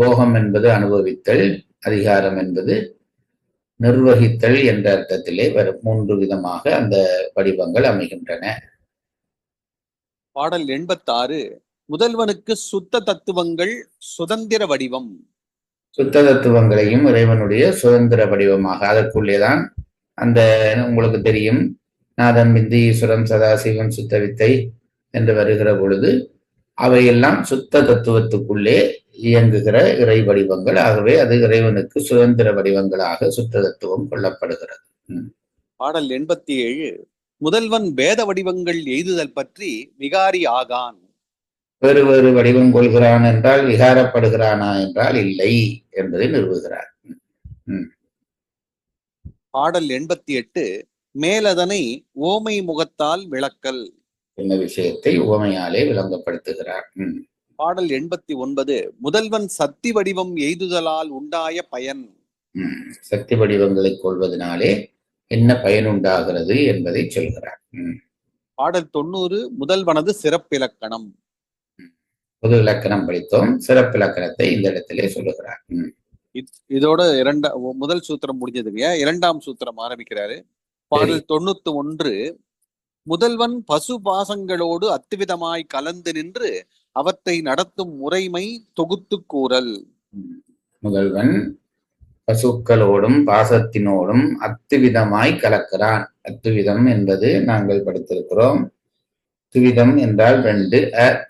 போகம் என்பது அனுபவித்தல், அதிகாரம் என்பது நிர்வகித்தல் என்ற அர்த்தத்திலே வரும். 3 விதமாக அந்த வடிவங்கள் அமைகின்றன. பாடல் 86 முதல்வனுக்கு சுத்த தத்துவங்கள் சுதந்திர வடிவம். சுத்த தத்துவங்களையும் இறைவனுடைய சுதந்திர வடிவமாக, அதற்குள்ளேதான் அந்த உங்களுக்கு தெரியும் நாதம், விந்தி, ஈஸ்வரம், சதாசிவம், சுத்த வித்தை என்று வருகிற பொழுது அவையெல்லாம் சுத்த தத்துவத்துக்குள்ளே இயங்குகிற இறை வடிவங்கள். ஆகவே அது இறைவனுக்கு சுதந்திர வடிவங்களாக சுத்த தத்துவம் கொள்ளப்படுகிறது. பாடல் 87 முதல்வன் பேத வடிவங்கள் எய்துதல் பற்றி விகாரி ஆகான். வேறு வேறு வடிவம் கொள்கிறான் என்றால் விகாரப்படுகிறானா என்றால் இல்லை என்பதை நிறுவுகிறார். பாடல் 88 மேலதனை ஓமை முகத்தால் விளக்கல். என்ன விஷயத்தை ஓமையாலே விளங்கப்படுத்துகிறார். பாடல் 89 முதல்வன் சக்தி வடிவம் எய்துதலால் உண்டாய பயன். சக்தி வடிவங்களை கொள்வதனாலே என்ன பயன் உண்டாகிறது என்பதை சொல்கிறார். பாடல் 90 முதல்வனது சிறப்பிலக்கணம். பொது இலக்கணம் படித்தோம், சிறப்பிலக்கணத்தை இந்த இடத்திலே சொல்லுகிறார். இதோட முதல் சூத்திரம் முடிஞ்சதுங்க. 2ஆம் சூத்திரம் ஆரம்பிக்கிறாரு. பாடல் 91 முதல்வன் பசு பாசங்களோடு அத்துவிதமாய் கலந்து நின்று அவற்றை நடத்தும் முறைமை தொகுத்து கூறல். முதல்வன் பசுக்களோடும் பாசத்தினோடும் அத்துவிதமாய் கலக்கிறான். அத்துவிதம் என்பது நாங்கள் படித்திருக்கிறோம். துவிதம் என்றால் 2,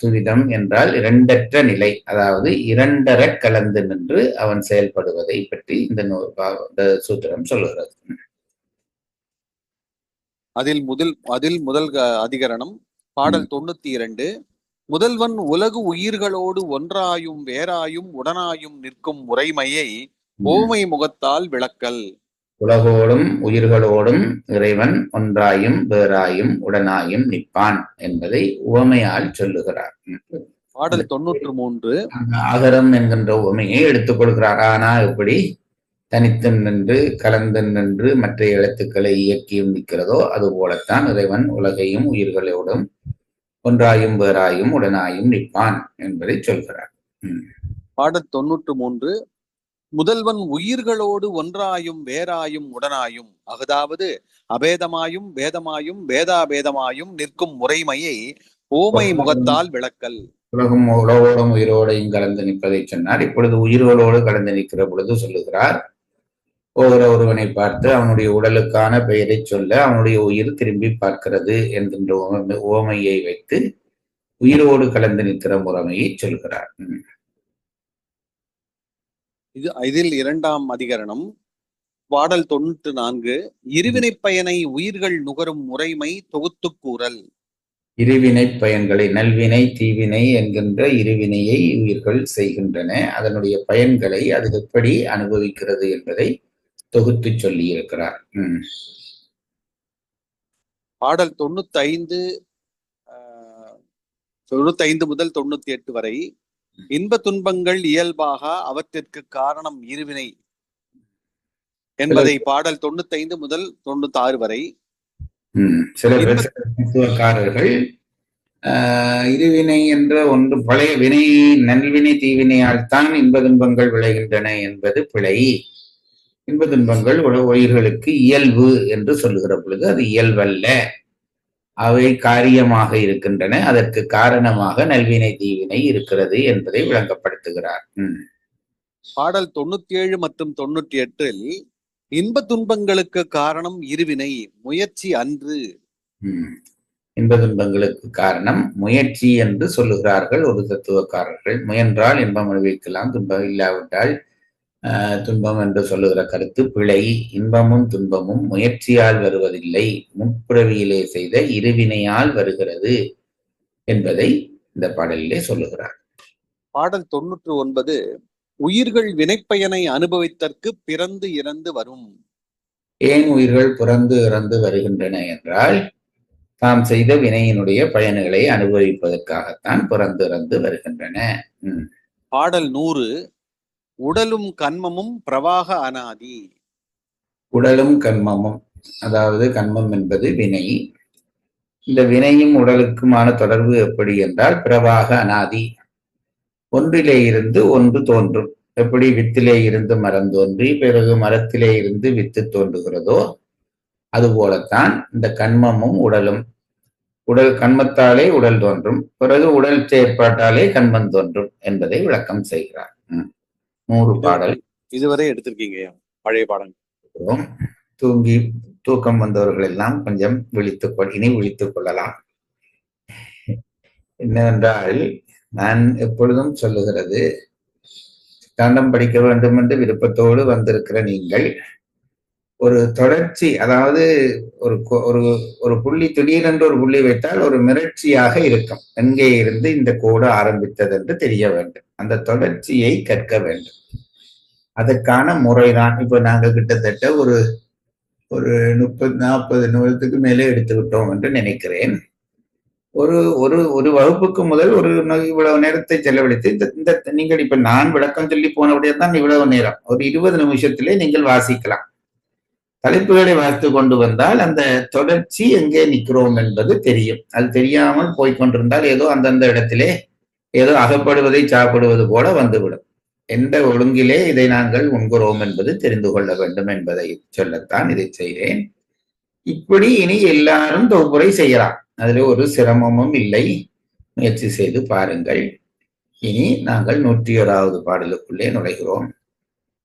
துவிதம் என்றால் இரண்டற்ற நிலை, அதாவது இரண்டர கலந்து நின்று அவன் செயல்படுவதை பற்றி இந்த சூத்திரம் சொல்கிறது. அதில் முதல் அதிகரணம். பாடல் 92 முதல்வன் உலகு உயிர்களோடு ஒன்றாயும் வேறாயும் உடனாயும் நிற்கும் முறைமையை ஓமை முகத்தால் விளக்கல். உலகோடும் உயிர்களோடும் இறைவன் ஒன்றாயும் வேறாயும் உடனாயும் நிற்பான் என்பதை உவமையால் சொல்லுகிறார். பாடல் 93 ஆகரம் என்கின்ற உவமையை எடுத்துக்கொள்கிறார். ஆனா எப்படி தனித்து நின்று கலந்து நின்று மற்ற எழுத்துக்களை இயக்கியும் நிற்கிறதோ அதுபோலத்தான் இறைவன் உலகையும் உயிர்களோடும் ஒன்றாயும் வேறாயும் உடனாயும் நிற்பான் என்பதை சொல்கிறார். பாடல் 93 முதல்வன் உயிர்களோடு ஒன்றாயும் வேறாயும் உடனாயும், அதாவது அபேதமாயும் பேதமாயும் பேதாபேதமாயும் நிற்கும் முறைமையை ஓமை முகத்தால் விளக்கல். உலகோடும் உயிரோடையும் கலந்து நிற்பதை சொன்னார். இப்பொழுது உயிர்களோடு கலந்து நிற்கிற பொழுது சொல்லுகிறார். போகிற ஒருவனை பார்த்து அவனுடைய உடலுக்கான பெயரை சொல்ல அவனுடைய உயிர் திரும்பி பார்க்கிறது என்கின்ற ஓமையை வைத்து உயிரோடு கலந்து நிற்கிற முறைமையை சொல்கிறார். இதில் 2ஆம் அதிகரணம். பாடல் 94 இருவினை பயனை உயிர்கள் நுகரும் முறைமை தொகுத்து கூறல். இருவினை பயன்களை, நல்வினை தீவினை என்கின்ற இருவினையை உயிர்கள் செய்கின்றன. அதனுடைய பயன்களை அது எப்படி அனுபவிக்கிறது என்பதை தொகுத்து சொல்லி இருக்கிறார். பாடல் 95 முதல் 98 வரை இன்ப துன்பங்கள் இயல்பாக அவற்றிற்கு காரணம் இருவினை என்பதை பாடல் 95 முதல் 96 வரை. சில தத்துவக்காரர்கள் இருவினை என்ற ஒன்று பழைய வினை, நல்வினை தீவினையால் தான் இன்ப துன்பங்கள் விளைகின்றன என்பது பிழை. இன்ப துன்பங்கள் உயிர்களுக்கு இயல்பு என்று சொல்லுகிற பொழுது அது இயல்பல்ல, அவை காரியமாக இருக்கின்றன. அதற்கு காரணமாக நல்வினை தீவினை இருக்கிறது என்பதை விளங்கப்படுத்துகிறார். பாடல் 97 மற்றும் 98 இன்ப துன்பங்களுக்கு காரணம் இருவினை, முயற்சி அன்று. இன்ப துன்பங்களுக்கு காரணம் முயற்சி என்று சொல்லுகிறார்கள் ஒரு தத்துவக்காரர்கள். முயன்றால் இன்பம் அனுபவிக்கலாம், துன்பம் இல்லாவிட்டால் துன்பம் என்று சொல்லுகிற கருத்து பிழை. இன்பமும் துன்பமும் முயற்சியால் வருவதில்லை, முற்பிறவியிலே செய்த இருவினையால் வருகிறது என்பதை இந்த பாடலிலே சொல்லுகிறார். பாடல் 99, உயிர்கள் வினைப்பயனை அனுபவித்தற்கு பிறந்து இறந்து வரும். ஏன் உயிர்கள் பிறந்து இறந்து வருகின்றன என்றால், தாம் செய்த வினையினுடைய பயன்களை அனுபவிப்பதற்காகத்தான் பிறந்து இறந்து வருகின்றன. பாடல் 100, உடலும் கண்மமும் பிரவாக அனாதி. உடலும் கண்மமும், அதாவது கண்மம் என்பது வினை. இந்த வினையும் உடலுக்குமான தொடர்பு எப்படி என்றால் பிரவாக அனாதி. ஒன்றிலே இருந்து ஒன்று தோன்றும். எப்படி வித்திலே இருந்து மரம் தோன்றி பிறகு மரத்திலே இருந்து வித்து தோன்றுகிறதோ அதுபோலத்தான் இந்த கண்மமும் உடலும். உடல் கண்மத்தாலே உடல் தோன்றும், பிறகு உடல் செயற்பாட்டாலே கண்மம் தோன்றும் என்பதை விளக்கம் செய்கிறார். 100 பாடல் இதுவரை எடுத்திருக்கீங்க பழைய பாடல். தூக்கம் வந்தவர்கள் எல்லாம் கொஞ்சம் இனி விழித்துக் கொள்ளலாம். என்னவென்றால், நான் எப்பொழுதும் சொல்லுகிறது, சித்தாந்தம் படிக்க வேண்டும் என்று விருப்பத்தோடு வந்திருக்கிற நீங்கள் ஒரு தொடர்ச்சி, அதாவது ஒரு புள்ளி திடீரென்று ஒரு புள்ளி வைத்தால் ஒரு மிரட்சியாக இருக்கும். எங்கே இருந்து இந்த கோடு ஆரம்பித்தது என்று தெரிய வேண்டும். அந்த தொடர்ச்சியை கற்க வேண்டும். அதற்கான முறைதான். இப்ப நாங்க கிட்டத்தட்ட ஒரு 30-40 நிமிடத்துக்கு மேலே எடுத்து விட்டோம் என்று நினைக்கிறேன். ஒரு வகுப்புக்கு முதல் இவ்வளவு நேரத்தை செலவழித்து இந்த நீங்கள் இப்ப நான் விளக்கம் சொல்லி போனபடியே தான் இவ்வளவு நேரம், ஒரு 20 நிமிஷத்திலே நீங்கள் வாசிக்கலாம். தலைப்புகளை வாசித்து கொண்டு வந்தால் அந்த தொடர்ச்சி எங்கே நிற்கிறோம் என்பது தெரியும். அது தெரியாமல் போய்கொண்டிருந்தால் ஏதோ அந்தந்த இடத்திலே ஏதோ அகப்படுவதை சாப்பிடுவது போல வந்துவிடும். எந்த ஒழுங்கிலே இதை நாங்கள் உண்கிறோம் என்பது தெரிந்து கொள்ள வேண்டும் என்பதை சொல்லத்தான் இதை செய்கிறேன். இப்படி இனி எல்லாரும் தொகுப்புரை செய்யலாம், அதில் ஒரு சிரமமும் இல்லை. முயற்சி செய்து பாருங்கள். இனி நாங்கள் 101வது பாடலுக்குள்ளே நுழைகிறோம்.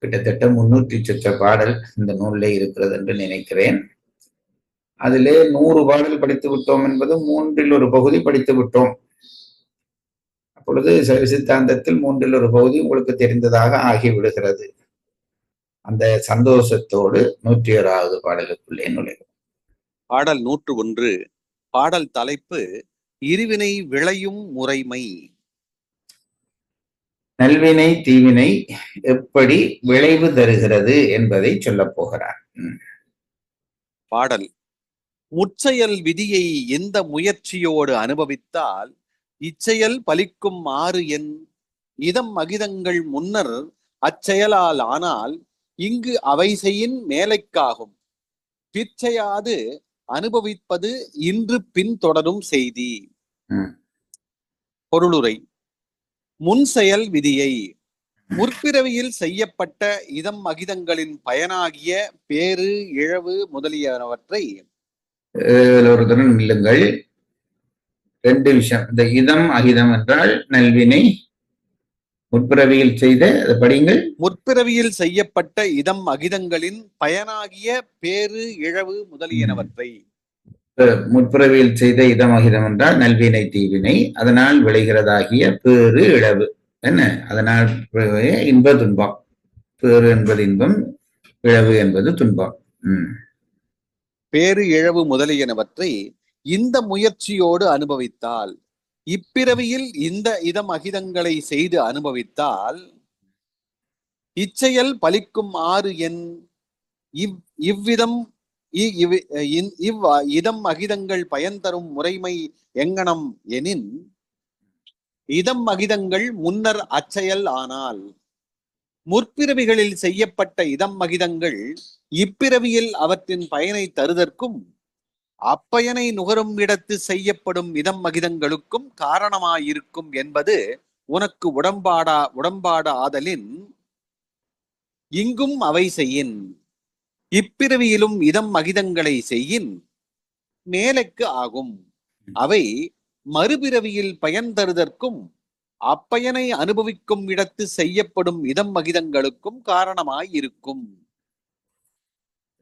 கிட்டத்தட்ட 300 சொச்ச பாடல் இந்த நூலிலே இருக்கிறது என்று நினைக்கிறேன். அதிலே 100 பாடல் படித்து விட்டோம் என்பது 1/3 பகுதி படித்து விட்டோம். அப்பொழுது சைவ சித்தாந்தத்தில் 1/3 பகுதி உங்களுக்கு தெரிந்ததாக ஆகிவிடுகிறது. அந்த சந்தோஷத்தோடு 101வது பாடலுக்குள்ளே நுழைகிறோம். பாடல் 101. பாடல் தலைப்பு இருவினை விளையும் முறைமை. நல்வினை தீவினை எப்படி விளைவு தருகிறது என்பதை சொல்ல போகிறார். பாடல், முற்செயல் விதியை எந்த முயற்சியோடு அனுபவித்தால் இச்செயல் பலிக்கும் 6 எண் இதம் அகிதங்கள் முன்னர் அச்செயலால் ஆனால் இங்கு அவை செய்யின் மேலைக்காகும் பிற்செயாது அனுபவிப்பது இன்று பின் தொடரும் செய்தி. பொருளுரை, முன் செயல் விதியை முற்பிறவியில் செய்யப்பட்ட இதம் அகிதங்களின் பயனாகிய பேறு இழவு முதலியனவற்றை ஒரு திறன் இல்லுங்கள். 2 விஷயம். இந்த இதம் அகிதம் என்றால் நல்வினை, முற்பிறவியில் செய்த படிங்கள். முற்பிறவியில் செய்யப்பட்ட இதம் அகிதங்களின் பயனாகிய பேறு இழவு முதலியனவற்றை. முற்பிறவியில் செய்த இதம் அகிதம் என்றால் நல்வினை தீவினை, அதனால் விளைகிறதாகிய பேறு இழவு. என்ன? அதனால் இன்ப துன்பம். பேறு என்பது இன்பம், இழவு என்பது துன்பம். பேறு இழவு முதலியனவற்றை இந்த முயற்சியோடு அனுபவித்தால், இப்பிறவியில் இந்த இதம் அகிதங்களை செய்து அனுபவித்தால் இச்செயல் பலிக்கும் 6 எண் இவ்விதம் இதம் அகிதங்கள் பயன் தரும் முறைமை எங்கனம் எனின் இதம் அகிதங்கள் முன்னர் அச்செயல் ஆனால் முற்பிறவிகளில் செய்யப்பட்ட இதம் அகிதங்கள் இப்பிறவியில் அவற்றின் பயனை தருதற்கும் அப்பயனை நுகரும் இடத்து செய்யப்படும் இதம் அகிதங்களுக்கும் காரணமாயிருக்கும் என்பது உனக்கு உடம்பாட ஆதலின் இங்கும் அவை செய்யின் இப்பிறவியிலும் இதம் அகிதங்களை செய்யின் மேலைக்கு ஆகும். அவை மறுபிறவியில் பயன் தருதற்கும் அப்பயனை அனுபவிக்கும் இடத்து செய்யப்படும் இதம் அகிதங்களுக்கும் காரணமாயிருக்கும்.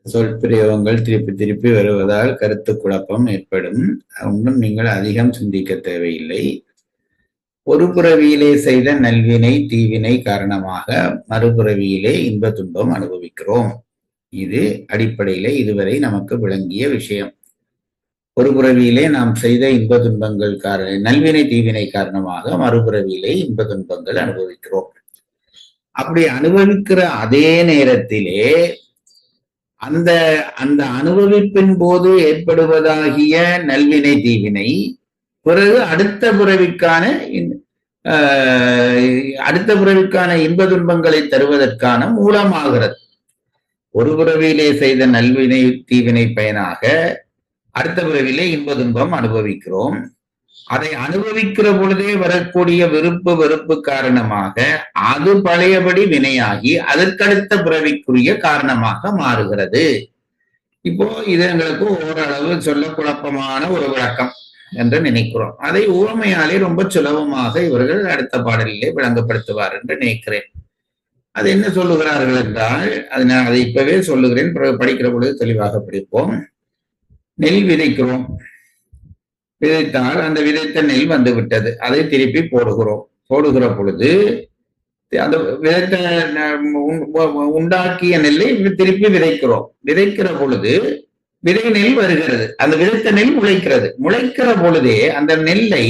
சொல் பிரயோகங்கள் திருப்பி திருப்பி வருவதால் கருத்து குழப்பம் ஏற்படும். ஒன்றும் நீங்கள் அதிகம் சிந்திக்க தேவையில்லை. ஒரு புறவியிலே செய்த நல்வினை தீவினை காரணமாக மறுபுறவியிலே இன்ப துன்பம் அனுபவிக்கிறோம். இது அடிப்படையிலே இதுவரை நமக்கு விளங்கிய விஷயம். ஒரு புறவியிலே நாம் செய்த இன்ப துன்பங்கள் நல்வினை தீவினை காரணமாக மறுபுறவியிலே இன்ப துன்பங்கள் அனுபவிக்கிறோம். அப்படி அனுபவிக்கிற அதே நேரத்திலே அந்த அந்த அனுபவிப்பின் போது ஏற்படுவதாகிய நல்வினை தீவினை பிறகு அடுத்த புறவிக்கான இன்ப துன்பங்களை தருவதற்கான மூலமாகிறது. ஒரு புறவியிலே செய்த நல்வினை தீவினை பயனாக அடுத்த பிறவிலே இன்ப துன்பம் அனுபவிக்கிறோம். அதை அனுபவிக்கிற பொழுதே வரக்கூடிய விருப்பு வெறுப்பு காரணமாக அது பழையபடி வினையாகி அதற்கடுத்த பிறவிக்குரிய காரணமாக மாறுகிறது. இப்போ இது எங்களுக்கு ஓரளவு சொல்ல குழப்பமான ஒரு விளக்கம் என்று நினைக்கிறோம். அதை ஊமையாலே ரொம்ப சுலபமாக இவர்கள் அடுத்த பாடலிலே விளங்கப்படுத்துவார் என்று நினைக்கிறேன். அது என்ன சொல்லுகிறார்கள் என்றால், நான் அதை இப்பவே சொல்லுகிறேன், படிக்கிற பொழுது தெளிவாக படிப்போம். நெல் விதைக்கிறோம். விதைத்தால் அந்த விதைத்த நெல் வந்து விட்டது. அதை திருப்பி போடுகிறோம். போடுகிற பொழுது அந்த விதைத்த உண்டாக்கிய நெல்லை திருப்பி விதைக்கிறோம். விதைக்கிற பொழுது விதை நெல் வருகிறது. அந்த விதைத்த நெல் முளைக்கிறது. முளைக்கிற பொழுதே அந்த நெல்லை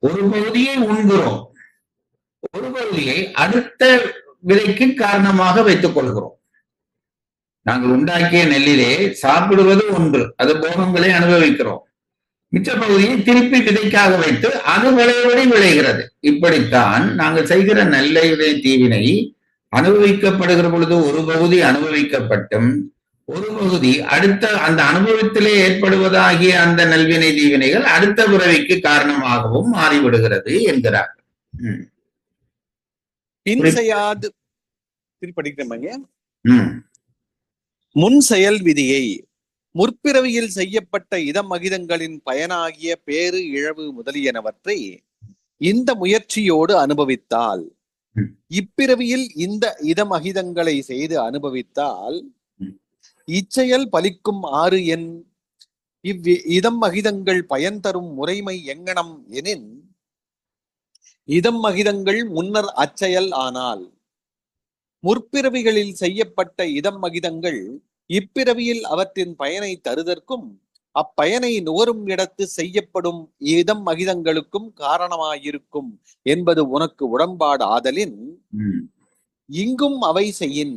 ஒரு பகுதியை உண்கிறோம், ஒரு பகுதியை அடுத்த விதைக்கு காரணமாக வைத்துக் கொள்கிறோம். நாங்கள் உண்டாக்கிய நெல்லிலே சாப்பிடுவது ஒன்று, அது போகங்களை அனுபவிக்கிறோம். மிச்ச பகுதியை திருப்பி விதைக்காக வைத்து அது விளைவடி விளைகிறது. இப்படித்தான் நாங்கள் செய்கிற நல்ல தீவினை அனுபவிக்கப்படுகிற பொழுது ஒரு பகுதி அனுபவிக்கப்பட்டும் ஒரு பகுதி அடுத்த அந்த அனுபவத்திலே ஏற்படுவதாகிய அந்த நல்வினை தீவினைகள் அடுத்த பிறவிக்கு காரணமாகவும் மாறிவிடுகிறது என்கிறார். முன் செயல் விதியை முற்பிறவியில் செய்யப்பட்ட இதமகிதங்களின் பயனாகிய பேறு இழவு முதலியனவற்றை இந்த முயற்சியோடு அனுபவித்தால், இப்பிறவியில் இந்த இதமகிதங்களை செய்து அனுபவித்தால் இச்செயல் பலிக்கும் ஆறு என் இதமகிதங்கள் பயன் தரும் முறைமை எங்கனம் எனின், இதமகிதங்கள் முன்னர் அச்செயல் ஆனால் முற்பிறவிகளில் செய்யப்பட்ட இதமகிதங்கள் இப்பிறவியில் அவற்றின் பயனை தருதற்கும் அப்பயனை நுகரும் இடத்து செய்யப்படும் இதம் மகிதங்களுக்கும் காரணமாயிருக்கும் என்பது உனக்கு உடன்பாடு ஆதலின், இங்கும் அவை செய்யின்,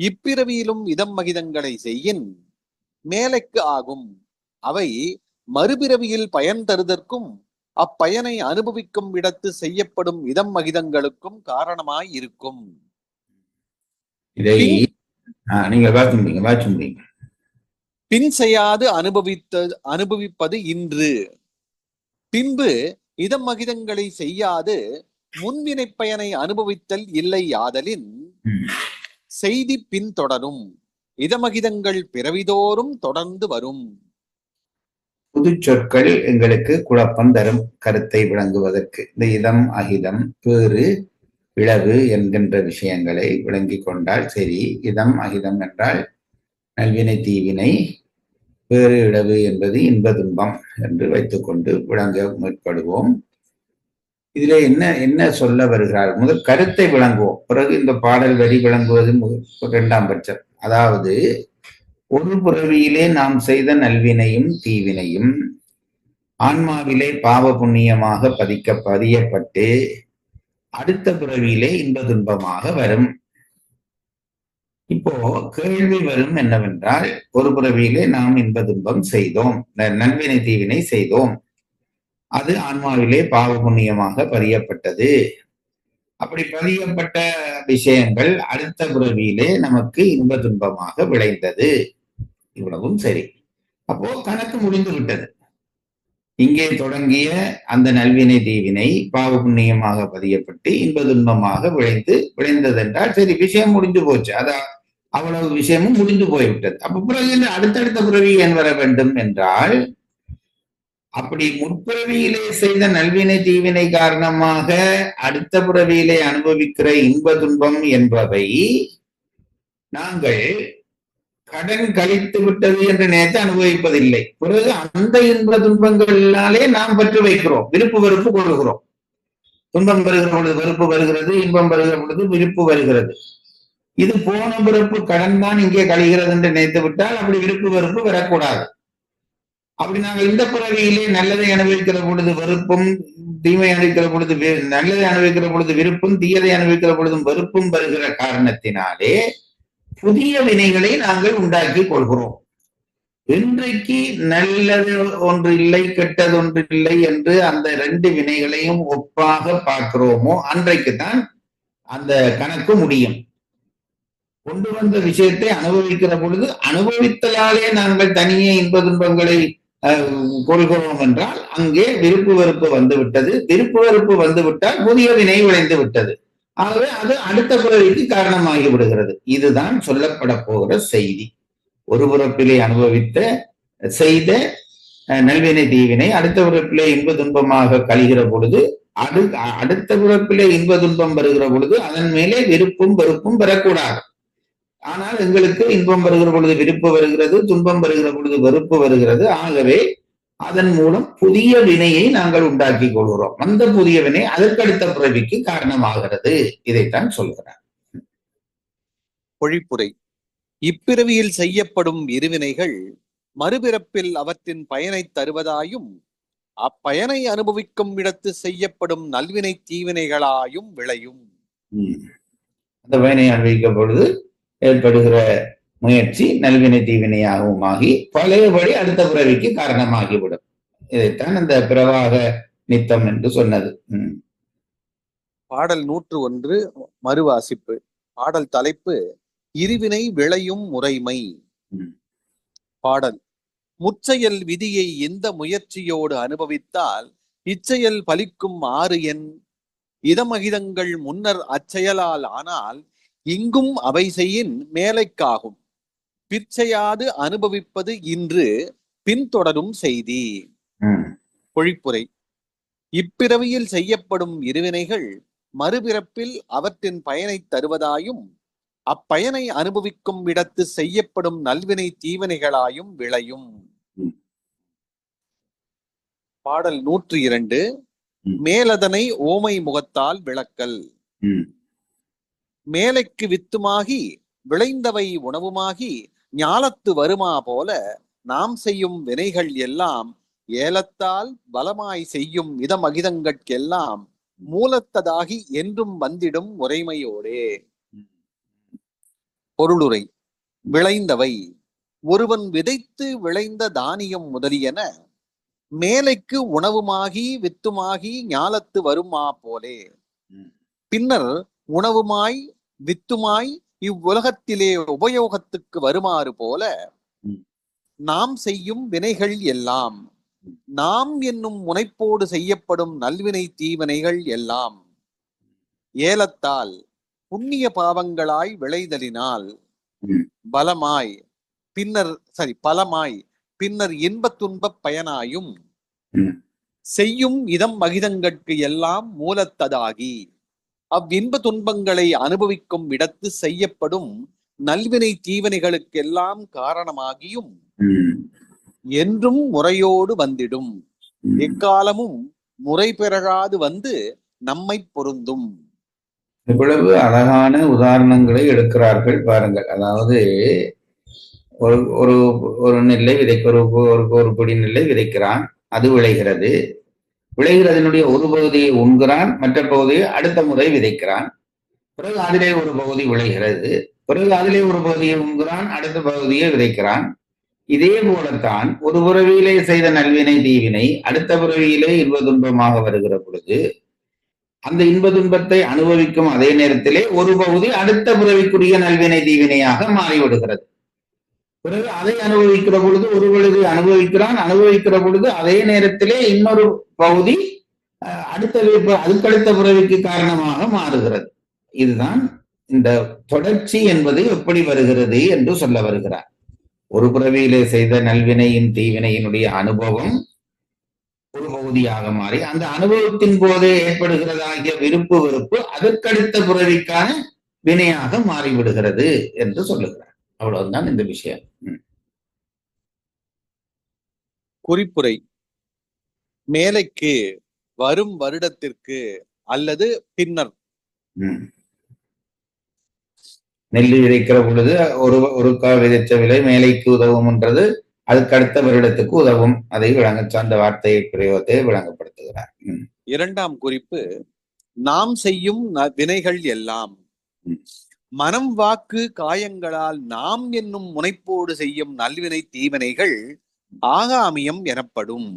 இப்பிறவியிலும் இதம் மகிதங்களை செய்யின் மேலைக்கு ஆகும். அவை மறுபிறவியில் பயன் தருதற்கும் அப்பயனை அனுபவிக்கும் இடத்து செய்யப்படும் இதம் மகிதங்களுக்கும் காரணமாயிருக்கும். இதை நீங்க வாட்சி முடியுங்க. பின் செய்யாது அனுபவிப்பது இன்று, பின்பு இதமகிதங்களை செய்யாது முன்வினை பயனை அனுபவித்தல் இல்லை ஆதலின், செய்தி பின் தொடரும் இதமகிதங்கள் பிறவிதோறும் தொடர்ந்து வரும். புது சொற்கள் எங்களுக்கு குழப்பம் தரும் கருத்தை விளங்குவதற்கு. இந்த இதம் அகிதம் பேறு இழவு என்கின்ற விஷயங்களை விளங்கி கொண்டால் சரி. இதம் அகிதம் என்றால் நல்வினை தீவினை, பேறு இழவு என்பது இன்ப துன்பம் என்று வைத்துக்கொண்டு விளங்க முற்படுவோம். இதுல என்ன சொல்ல வருகிறார்? முதல் கருத்தை விளங்குவோம், பிறகு இந்த பாடல் வரி விளங்குவது இரண்டாம் பட்சம். அதாவது ஒரு புறவியிலே நாம் செய்த நல்வினையும் தீவினையும் ஆன்மாவிலே பாவ புண்ணியமாக பதியப்பட்டு அடுத்த பிறவியிலே இன்ப துன்பமாக வரும். இப்போ கேள்வி வரும் என்னவென்றால், ஒரு பிறவியிலே நாம் இன்ப துன்பம் செய்தோம், நல்வினை தீவினை செய்தோம், அது ஆன்மாவிலே பாவ புண்ணியமாக பதியப்பட்டது. அப்படி பதியப்பட்ட விஷயங்கள் அடுத்த பிறவியிலே நமக்கு இன்ப துன்பமாக விளைந்தது. இவ்வளவும் சரி. அப்போ கணக்கு முடிந்து விட்டது. இங்கே தொடங்கிய அந்த நல்வினை தீவினை பாவ புண்ணியமாக பதியப்பட்டு இன்ப துன்பமாக விளைந்ததென்றால் சரி, விஷயம் முடிஞ்சு போச்சு. அவ்வளவு விஷயமும் முடிந்து போய்விட்டது. அப்ப பிறகு அடுத்தடுத்த பிறவி ஏன் வர வேண்டும் என்றால், அப்படி முற்பிறவியிலே செய்த நல்வினை தீவினை காரணமாக அடுத்த பிறவியிலே அனுபவிக்கிற இன்ப துன்பம் என்பவை நாங்கள் கடன் கழித்து விட்டது என்று நினைத்து அனுபவிப்பதில்லை. பிறகு அந்த இன்ப துன்பங்களினாலே நாம் பற்று வைக்கிறோம், விருப்பு வெறுப்பு கொள்கிறோம். துன்பம் வருகிற பொழுது வெறுப்பு வருகிறது, இன்பம் வருகிற பொழுது விருப்பு வருகிறது. இது போன பிறப்பு கடன் தான் இங்கே கழிகிறது என்று நினைத்து விட்டால் அப்படி விருப்பு வெறுப்பு வரக்கூடாது. அப்படி நாங்கள் இந்த பிறவியிலே நல்லதை அனுபவிக்கிற பொழுது வெறுப்பும், தீமை அனுபவிக்கிற பொழுது நல்லதை அனுபவிக்கிற பொழுது விருப்பும், தீயதை அனுபவிக்கிற பொழுதும் வெறுப்பும் வருகிற காரணத்தினாலே புதிய வினைகளை நாங்கள் உண்டாக்கி கொள்கிறோம். இன்றைக்கு நல்லது ஒன்று இல்லை, கெட்டது ஒன்று இல்லை என்று அந்த ரெண்டு வினைகளையும் ஒப்பாக பார்க்கிறோமோ அன்றைக்குத்தான் அந்த கணக்கு முடியும். கொண்டு வந்த விஷயத்தை அனுபவிக்கிற பொழுது அனுபவித்தலாலே நாங்கள் தனியே இன்ப துன்பங்களை கொள்கிறோம் என்றால் அங்கே விருப்பு வெறுப்பு வந்து விட்டது. விருப்பு வெறுப்பு வந்து விட்டால் புதிய வினை விளைந்து விட்டது. ஆகவே அது அடுத்த பிறவிக்கு காரணமாகி விடுகிறது. இதுதான் சொல்லப்பட போகிற செய்தி. ஒரு பிறப்பிலே அனுபவித்த செய்த நல்வினை தீவினை அடுத்த பிறப்பிலே இன்ப துன்பமாக கழிகிற பொழுது அடுத்த பிறப்பிலே இன்ப துன்பம் வருகிற பொழுது அதன் மேலே விருப்பும் வெறுப்பும் பெறக்கூடாது. ஆனால் எங்களுக்கு இன்பம் வருகிற பொழுது விருப்பு வருகிறது, துன்பம் வருகிற பொழுது வெறுப்பு வருகிறது. ஆகவே அதன் மூலம் புதிய வினையை நாங்கள் உண்டாக்கி கொள்கிறோம். அந்த புதிய வினை அதற்கடுத்த பிறவிக்கு காரணமாகிறது. இதைத்தான் சொல்கிறார். பொழிப்புரை. இப்பிறவியில் செய்யப்படும் இருவினைகள் மறுபிறப்பில் அவற்றின் பயனை தருவதாயும் அப்பயனை அனுபவிக்கும் இடத்து செய்யப்படும் நல்வினை தீவினைகளாயும் விளையும். அந்த பயனை அனுபவிக்கும் பொழுது ஏற்படுகிற முயற்சி நல்வினை தீவினையாகவும் ஆகி பழையபடி அடுத்த பிறவிக்கு காரணமாகிவிடும். இதைத்தான் அந்த பிரவாக நித்தம் என்று சொன்னது. பாடல் 101 மறுவாசிப்பு. பாடல் தலைப்பு இருவினை விளையும் முறைமை. பாடல். முச்செயல் விதியை எந்த முயற்சியோடு அனுபவித்தால் இச்செயல் பலிக்கும் 6 எண் இதமகிதங்கள் முன்னர் அச்செயலால் ஆனால் இங்கும் அவை செய்யின் மேலைக்காகும் பிற்செயாது அனுபவிப்பது இன்று பின்தொடரும் செய்தி. பொழிப்புரை. இப்பிறவியில் செய்யப்படும் இருவினைகள் மறுபிறப்பில் அவற்றின் பயனை தருவதாயும் அப்பயனை அனுபவிக்கும் இடத்து செய்யப்படும் நல்வினை தீவினைகளாயும் விளையும். பாடல் 102 மேலதனை ஓமை முகத்தால் விளக்கல். மேலைக்கு வித்துமாகி விளைந்தவை உணவுமாகி ஞாலத்து வருமா போல நாம் செய்யும் வினைகள் எல்லாம் ஏலத்தால் பலமாய் செய்யும் இதமகிதங்கட்கெல்லாம் மூலத்ததாகி என்றும் வந்திடும் முறைமையோடே. பொருளுரை. விளைந்தவை ஒருவன் விதைத்து விளைந்த தானியம் முதலியன மேலைக்கு உணவுமாகி வித்துமாகி ஞாலத்து வருமா போலே பின்னர் உணவுமாய் வித்துமாய் இவ்வுலகத்திலே உபயோகத்துக்கு வருமாறு போல நாம் செய்யும் வினைகள் எல்லாம் நாம் என்னும் முனைப்போடு செய்யப்படும் நல்வினை தீவினைகள் எல்லாம் ஏலத்தால் புண்ணிய பாவங்களாய் விளைதலினால் பலமாய் பின்னர் இன்பத் துன்பப் பயனாயும் செய்யும் இதம் மகிதங்கட்கு எல்லாம் மூலத்ததாகி அவ்வின்ப துன்பங்களை அனுபவிக்கும் இடத்து செய்யப்படும் நல்வினை தீவினைகளுக்கெல்லாம் காரணமாகியும் என்றும் முறையோடு வந்திடும் எக்காலமும் முறை பெறகாது வந்து நம்மை பொருந்தும். இவ்வளவு அழகான உதாரணங்களை எடுக்கிறார்கள் பாருங்கள். அதாவது ஒரு நெல்லை ஒரு பொடி நெல்லை விதைக்கிறான், அது விளைகிறது. விளைகிறதனுடைய ஒரு பகுதியை உண்கிறான், மற்ற பகுதியை அடுத்த முறை விதைக்கிறான். பிறகு அதிலே ஒரு பகுதி விளைகிறது, பிறகு அதிலே ஒரு பகுதியை உண்கிறான், அடுத்த பகுதியை விதைக்கிறான். இதே போலத்தான் ஒரு பிறவியிலே செய்த நல்வினை தீவினை அடுத்த பிறவியிலே இன்ப துன்பமாக வருகிற பொழுது அந்த இன்ப துன்பத்தை அனுபவிக்கும் அதே நேரத்திலே ஒரு பகுதி அடுத்த பிறவிக்குரிய நல்வினை தீவினையாக மாறிவிடுகிறது. பிறகு அதை அனுபவிக்கிற பொழுது ஒரு பொழுது அனுபவிக்கிற பொழுது அதே நேரத்திலே இன்னொரு பகுதி அதுக்கடுத்த பிறவிக்கு காரணமாக மாறுகிறது. இதுதான் இந்த தொடர்ச்சி என்பது எப்படி வருகிறது என்று சொல்ல வருகிறார். ஒரு பிறவியிலே செய்த நல்வினையின் தீவினையினுடைய அனுபவம் ஒரு பகுதியாக மாறி அந்த அனுபவத்தின் போதே ஏற்படுகிறதாகிய விருப்பு வெறுப்பு அதற்கடுத்த பிறவிக்கான வினையாக மாறிவிடுகிறது என்று சொல்லுகிறார். அவ்வளவுதான் இந்த விஷயம். குறிப்புரை: மேலைக்கு, வரும் வருடத்திற்கு அல்லது பின்னர். நெல் விதைக்கிற பொழுது ஒரு விதைச்ச விலை மேலைக்கு உதவும்ன்றது அதுக்கு அடுத்த வருடத்துக்கு உதவும். அதை அந்த வார்த்தையை பிரயோகத்தை விளங்கப்படுத்துகிறார். இரண்டாம் குறிப்பு: நாம் செய்யும் வினைகள் எல்லாம் மனம் வாக்கு காயங்களால் நாம் என்னும் முனைப்போடு செய்யும் நல்வினை தீவினைகள் ஆகாமியம் எனப்படும்.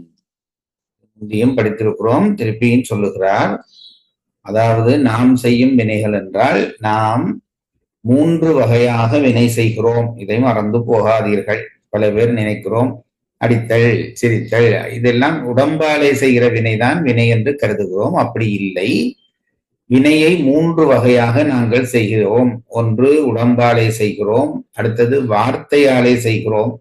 இதையும் படித்திருக்கிறோம், திருப்பியும் சொல்லுகிறார். அதாவது நாம் செய்யும் வினைகள் என்றால் நாம் 3 வகையாக வினை செய்கிறோம். இதை மறந்து போகாதீர்கள். பல பேர் நினைக்கிறோம் அடித்தல், சிரித்தல் இதெல்லாம் உடம்பாலே செய்கிற வினைதான் வினை என்று கருதுகிறோம். அப்படி இல்லை. வினையை 3 வகையாக நாங்கள் செய்கிறோம். ஒன்று உடம்பாலே செய்கிறோம், அடுத்தது வார்த்தையாலே செய்கிறோம்.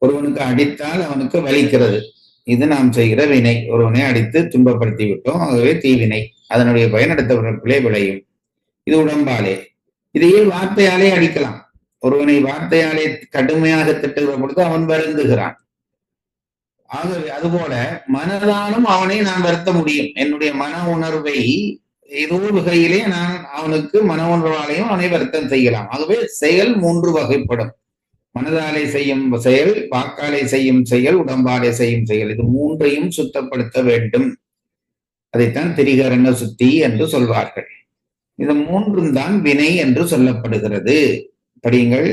ஒருவனுக்கு அடித்தால் அவனுக்கு வலிக்கிறது, இது நாம் செய்கிற வினை. ஒருவனை அடித்து துன்பப்படுத்தி விட்டோம், ஆகவே தீவினை, அதனுடைய பயன் அடுத்தவர்களுக்குள்ளே விளையும். இது உடம்பாலே. இதையே வார்த்தையாலே அடிக்கலாம். ஒருவனை வார்த்தையாலே கடுமையாக திட்டுகிற பொழுது அவன் வருந்துகிறான். ஆகவே அதுபோல மனதாலும் அவனை நான் வருத்த முடியும். என்னுடைய மன உணர்வை ஏதோ வகையிலே நான் அவனுக்கு மன உணர்வாலையும் அவனை வருத்தம் செய்யலாம். ஆகவே செயல் 3 வகைப்படும். மனதாலே செய்யும் செயல், வாக்காலே செய்யும் செயல், உடம்பாலே செய்யும் செயல். இது 3ஐயும் சுத்தப்படுத்த வேண்டும். அதைத்தான் திரிகரண சுத்தி என்று சொல்வார்கள். இது 3ம் தான் வினை என்று சொல்லப்படுகிறது. படியுங்கள்.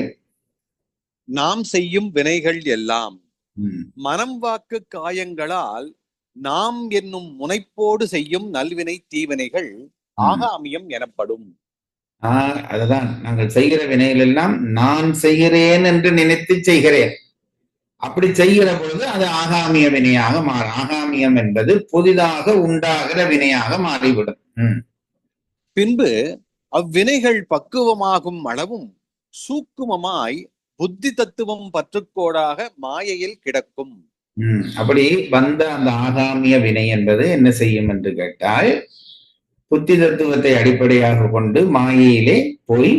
நாம் செய்யும் வினைகள் எல்லாம் மனம் வாக்கு காயங்களால் நாம் என்னும் முனைப்போடு செய்யும் நல்வினை தீவினைகள் ஆகாமியம் எனப்படும். அதுதான் நாங்கள் செய்கிற வினைகள் எல்லாம் நான் செய்கிறேன் என்று நினைத்து செய்கிறேன். அப்படி செய்கிற பொழுது அது ஆகாமிய வினையாக மாறும். ஆகாமியம் என்பது புதிதாக உண்டாகிற வினையாக மாறிவிடும். பின்பு அவ்வினைகள் பக்குவமாகும் அளவும் சூக்குமமாய் புத்தி தத்துவம் பற்றுக்கோடாக மாயையில் கிடக்கும். அப்படி வந்த அந்த ஆகாமிய வினை என்பது என்ன செய்யும் என்று கேட்டால், புத்தி தத்துவத்தை அடிப்படையாக கொண்டு மாயையிலே போய்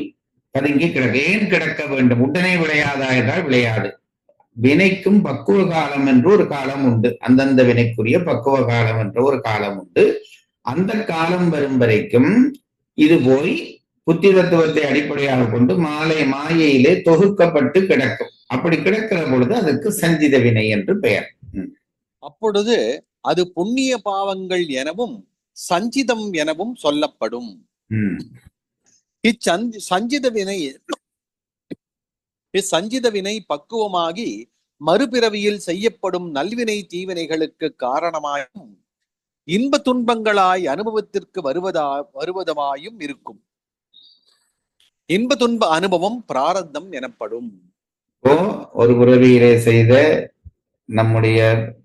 பதுங்கி கிடக்க. ஏன் கிடக்க வேண்டும்? உடனே விளையாதா என்றால் விளையாது. வினைக்கும் பக்குவ காலம் என்று ஒரு காலம் உண்டு. அந்தந்த வினைக்குரிய பக்குவ காலம் என்ற ஒரு காலம் உண்டு. அந்த காலம் வரும் வரைக்கும் இது போய் புத்தி தத்துவத்தை அடிப்படையாக கொண்டு மாயையிலே தொகுக்கப்பட்டு கிடக்கும். அப்படி கிடக்கிற பொழுது அதுக்கு சஞ்சித வினை என்று பெயர். அப்பொழுது அது புண்ணிய பாவங்கள் எனவும் சஞ்சிதம் எனவும் சொல்லப்படும். இச்சஞ்சித வினை பக்குவமாகி மறுபிறவியில் செய்யப்படும் நல்வினை தீவினைகளுக்கு காரணமாயும் இன்ப துன்பங்களாய் அனுபவத்திற்கு வருவதாயும் இருக்கும். இன்ப துன்ப அனுபவம் பிராரத்தம் எனப்படும். ஒரு பிறவியிலே செய்த நம்முடைய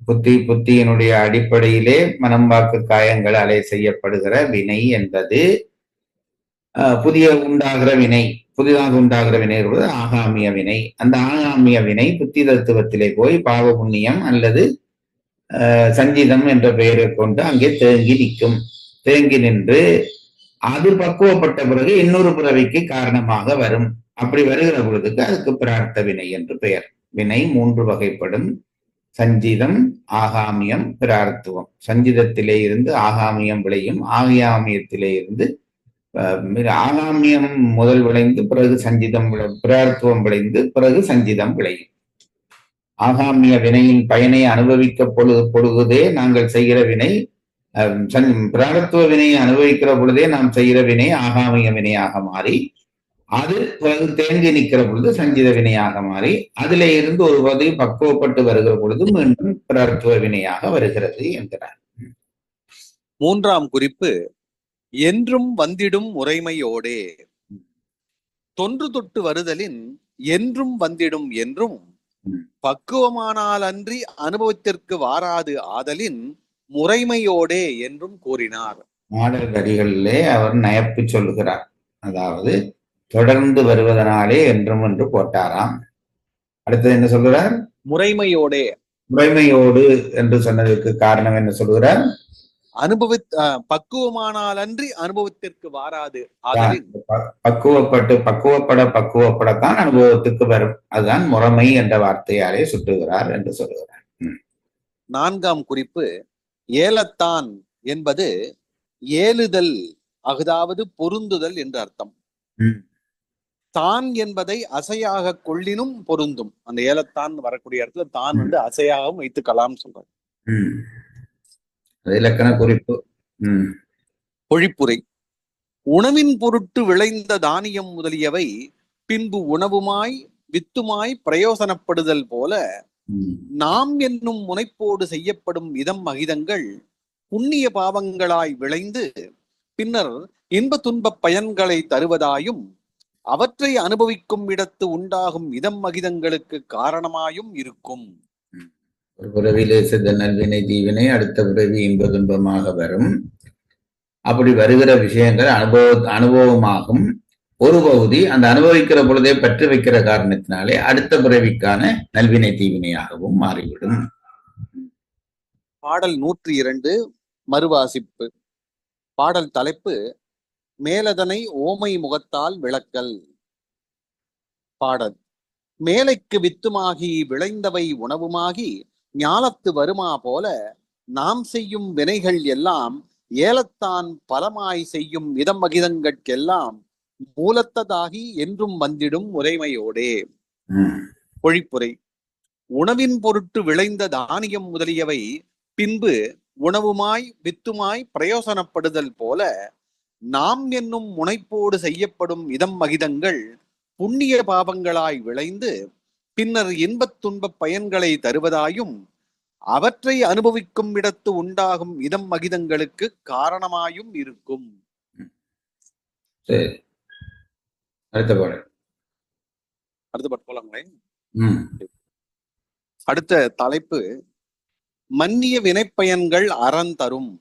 புத்தியினுடைய அடிப்படையிலே மனம் வாக்கு காயங்களாலே செய்யப்படுகிற வினை என்பது புதிதாக உண்டாகிற வினை என்பது ஆகாமிய வினை. அந்த ஆகாமிய வினை புத்தி தத்துவத்திலே போய் பாவ புண்ணியம் அல்லது சஞ்சிதம் என்ற பெயரை கொண்டு அங்கே தேங்கி நின்று அது பக்குவப்பட்ட பிறகு இன்னொரு பிறவிக்கு காரணமாக வரும். அப்படி வருகிற பொழுதுக்கு அதுக்கு பிரார்த்த வினை என்று பெயர். வினை 3 வகைப்படும்: சஞ்சிதம், ஆகாமியம், பிரார்த்துவம். சஞ்சிதத்திலே இருந்து ஆகாமியம் விளையும். ஆகாமியத்திலே இருந்து ஆகாமியம் முதல் விளைந்து பிறகு சஞ்சிதம் பிரார்த்துவம் விளைந்து பிறகு சஞ்சிதம் விளையும். ஆகாமிய வினையின் பயனை அனுபவிக்க பொழுதே நாங்கள் செய்கிற வினை, பிராரத்துவ வினையை அனுபவிக்கிற பொழுதே நாம் செய்கிற வினை ஆகாமிய வினையாக மாறி அது பிறகு தேங்கி நிற்கிற பொழுது சஞ்சித வினையாக மாறி அதிலே இருந்து ஒரு பகுதி பக்குவப்பட்டு வருகிற பொழுது மீண்டும் பிராரத்துவ வினையாக வருகிறது என்கிறார். மூன்றாம் குறிப்பு: என்றும் வந்திடும் முறைமையோடே தொன்று தொட்டு வருதலின் என்றும் வந்திடும் என்றும் பக்குவமானால் அன்றி அனுபவத்திற்கு வாராது ஆதலின் முறைமையோடே என்றும் கூறினார். மாடல் அடிகளிலே அவர் நயப்பு சொல்லுகிறார். அதாவது தொடர்ந்து வருவதனாலே என்றும் என்று போட்டாராம். அடுத்தது என்ன சொல்கிறார்? முறைமையோடே. முறைமையோடு என்று சொன்னதற்கு காரணம் என்ன சொல்கிறார்? பக்குவமானால் அன்றி அனுபவத்திற்கு வாராது ஆதலின் பக்குவப்படத்தான் அனுபவத்துக்கு வரும். அதுதான் முறைமை என்ற வார்த்தையாலே சுட்டுகிறார் என்று சொல்லுகிறார். 4ஆம் குறிப்பு ஏலத்தான் என்பது ஏலுதல், அதாவது பொருந்துதல் என்று அர்த்தம். தான் என்பதை அசையாக கொள்ளினும் பொருந்தும். அந்த ஏலத்தான் வரக்கூடிய இடத்துல தான் அசையாகவும் வைத்துக்கலாம் சொல்றாரு. இலக்கண குறிப்பு. பொழிப்புரை உணவின் பொருட்டு விளைந்த தானியம் முதலியவை பின்பு உணவுமாய் வித்துமாய் பிரயோசனப்படுதல் போல நாம் என்னும் முனைப்போடு செய்யப்படும் இதம் அகிதங்கள் புண்ணிய பாவங்களாய் விளைந்து பின்னர் இன்ப துன்ப பயன்களை தருவதாயும் அவற்றை அனுபவிக்கும் இடத்து உண்டாகும் இதம் அகிதங்களுக்கு காரணமாயும் இருக்கும். ஒரு பிறவிலே செய்த நல்வினை தீவினை அடுத்த பிறவி இன்ப துன்பமாக வரும். அப்படி வருகிற விஷயங்கள் அனுபவமாகும். ஒரு பகுதி அந்த அனுபவிக்கிற பொழுதே பற்று வைக்கிற காரணத்தினாலே அடுத்த பிறவிக்கான நல்வினை தீவினையாகவும் மாறிவிடும். பாடல் 102 மறுவாசிப்பு. பாடல் தலைப்பு மேலதனை ஓமை முகத்தால் விளக்கல். பாடல் மேலைக்கு வித்துமாகி விளைந்தவை உணவுமாகி ஞாலத்து வருமா போல நாம் செய்யும் வினைகள் எல்லாம் ஏலத்தான் பலமாய் செய்யும் இதம் அகிதங்கட்கெல்லாம் மூலத்ததாகி என்றும் வந்திடும் முறைமையோடே. பொழிப்புரை உணவின் பொருட்டு விளைந்த தானியம் முதலியவை பின்பு உணவுமாய் வித்துமாய் பிரயோசனப்படுதல் போல நாம் என்னும் முனைப்போடு செய்யப்படும் இதம் அகிதங்கள் புண்ணிய பாவங்களாய் விளைந்து பின்னர் இன்பத் துன்ப பயன்களை தருவதாயும் அவற்றை அனுபவிக்கும் இடத்து உண்டாகும் இதம் அகிதங்களுக்கு காரணமாயும் இருக்கும். அடுத்த பாட்டு போலாங்களே. அடுத்த தலைப்பு மன்னிய வினைப்பயன்கள் அறன் தரும்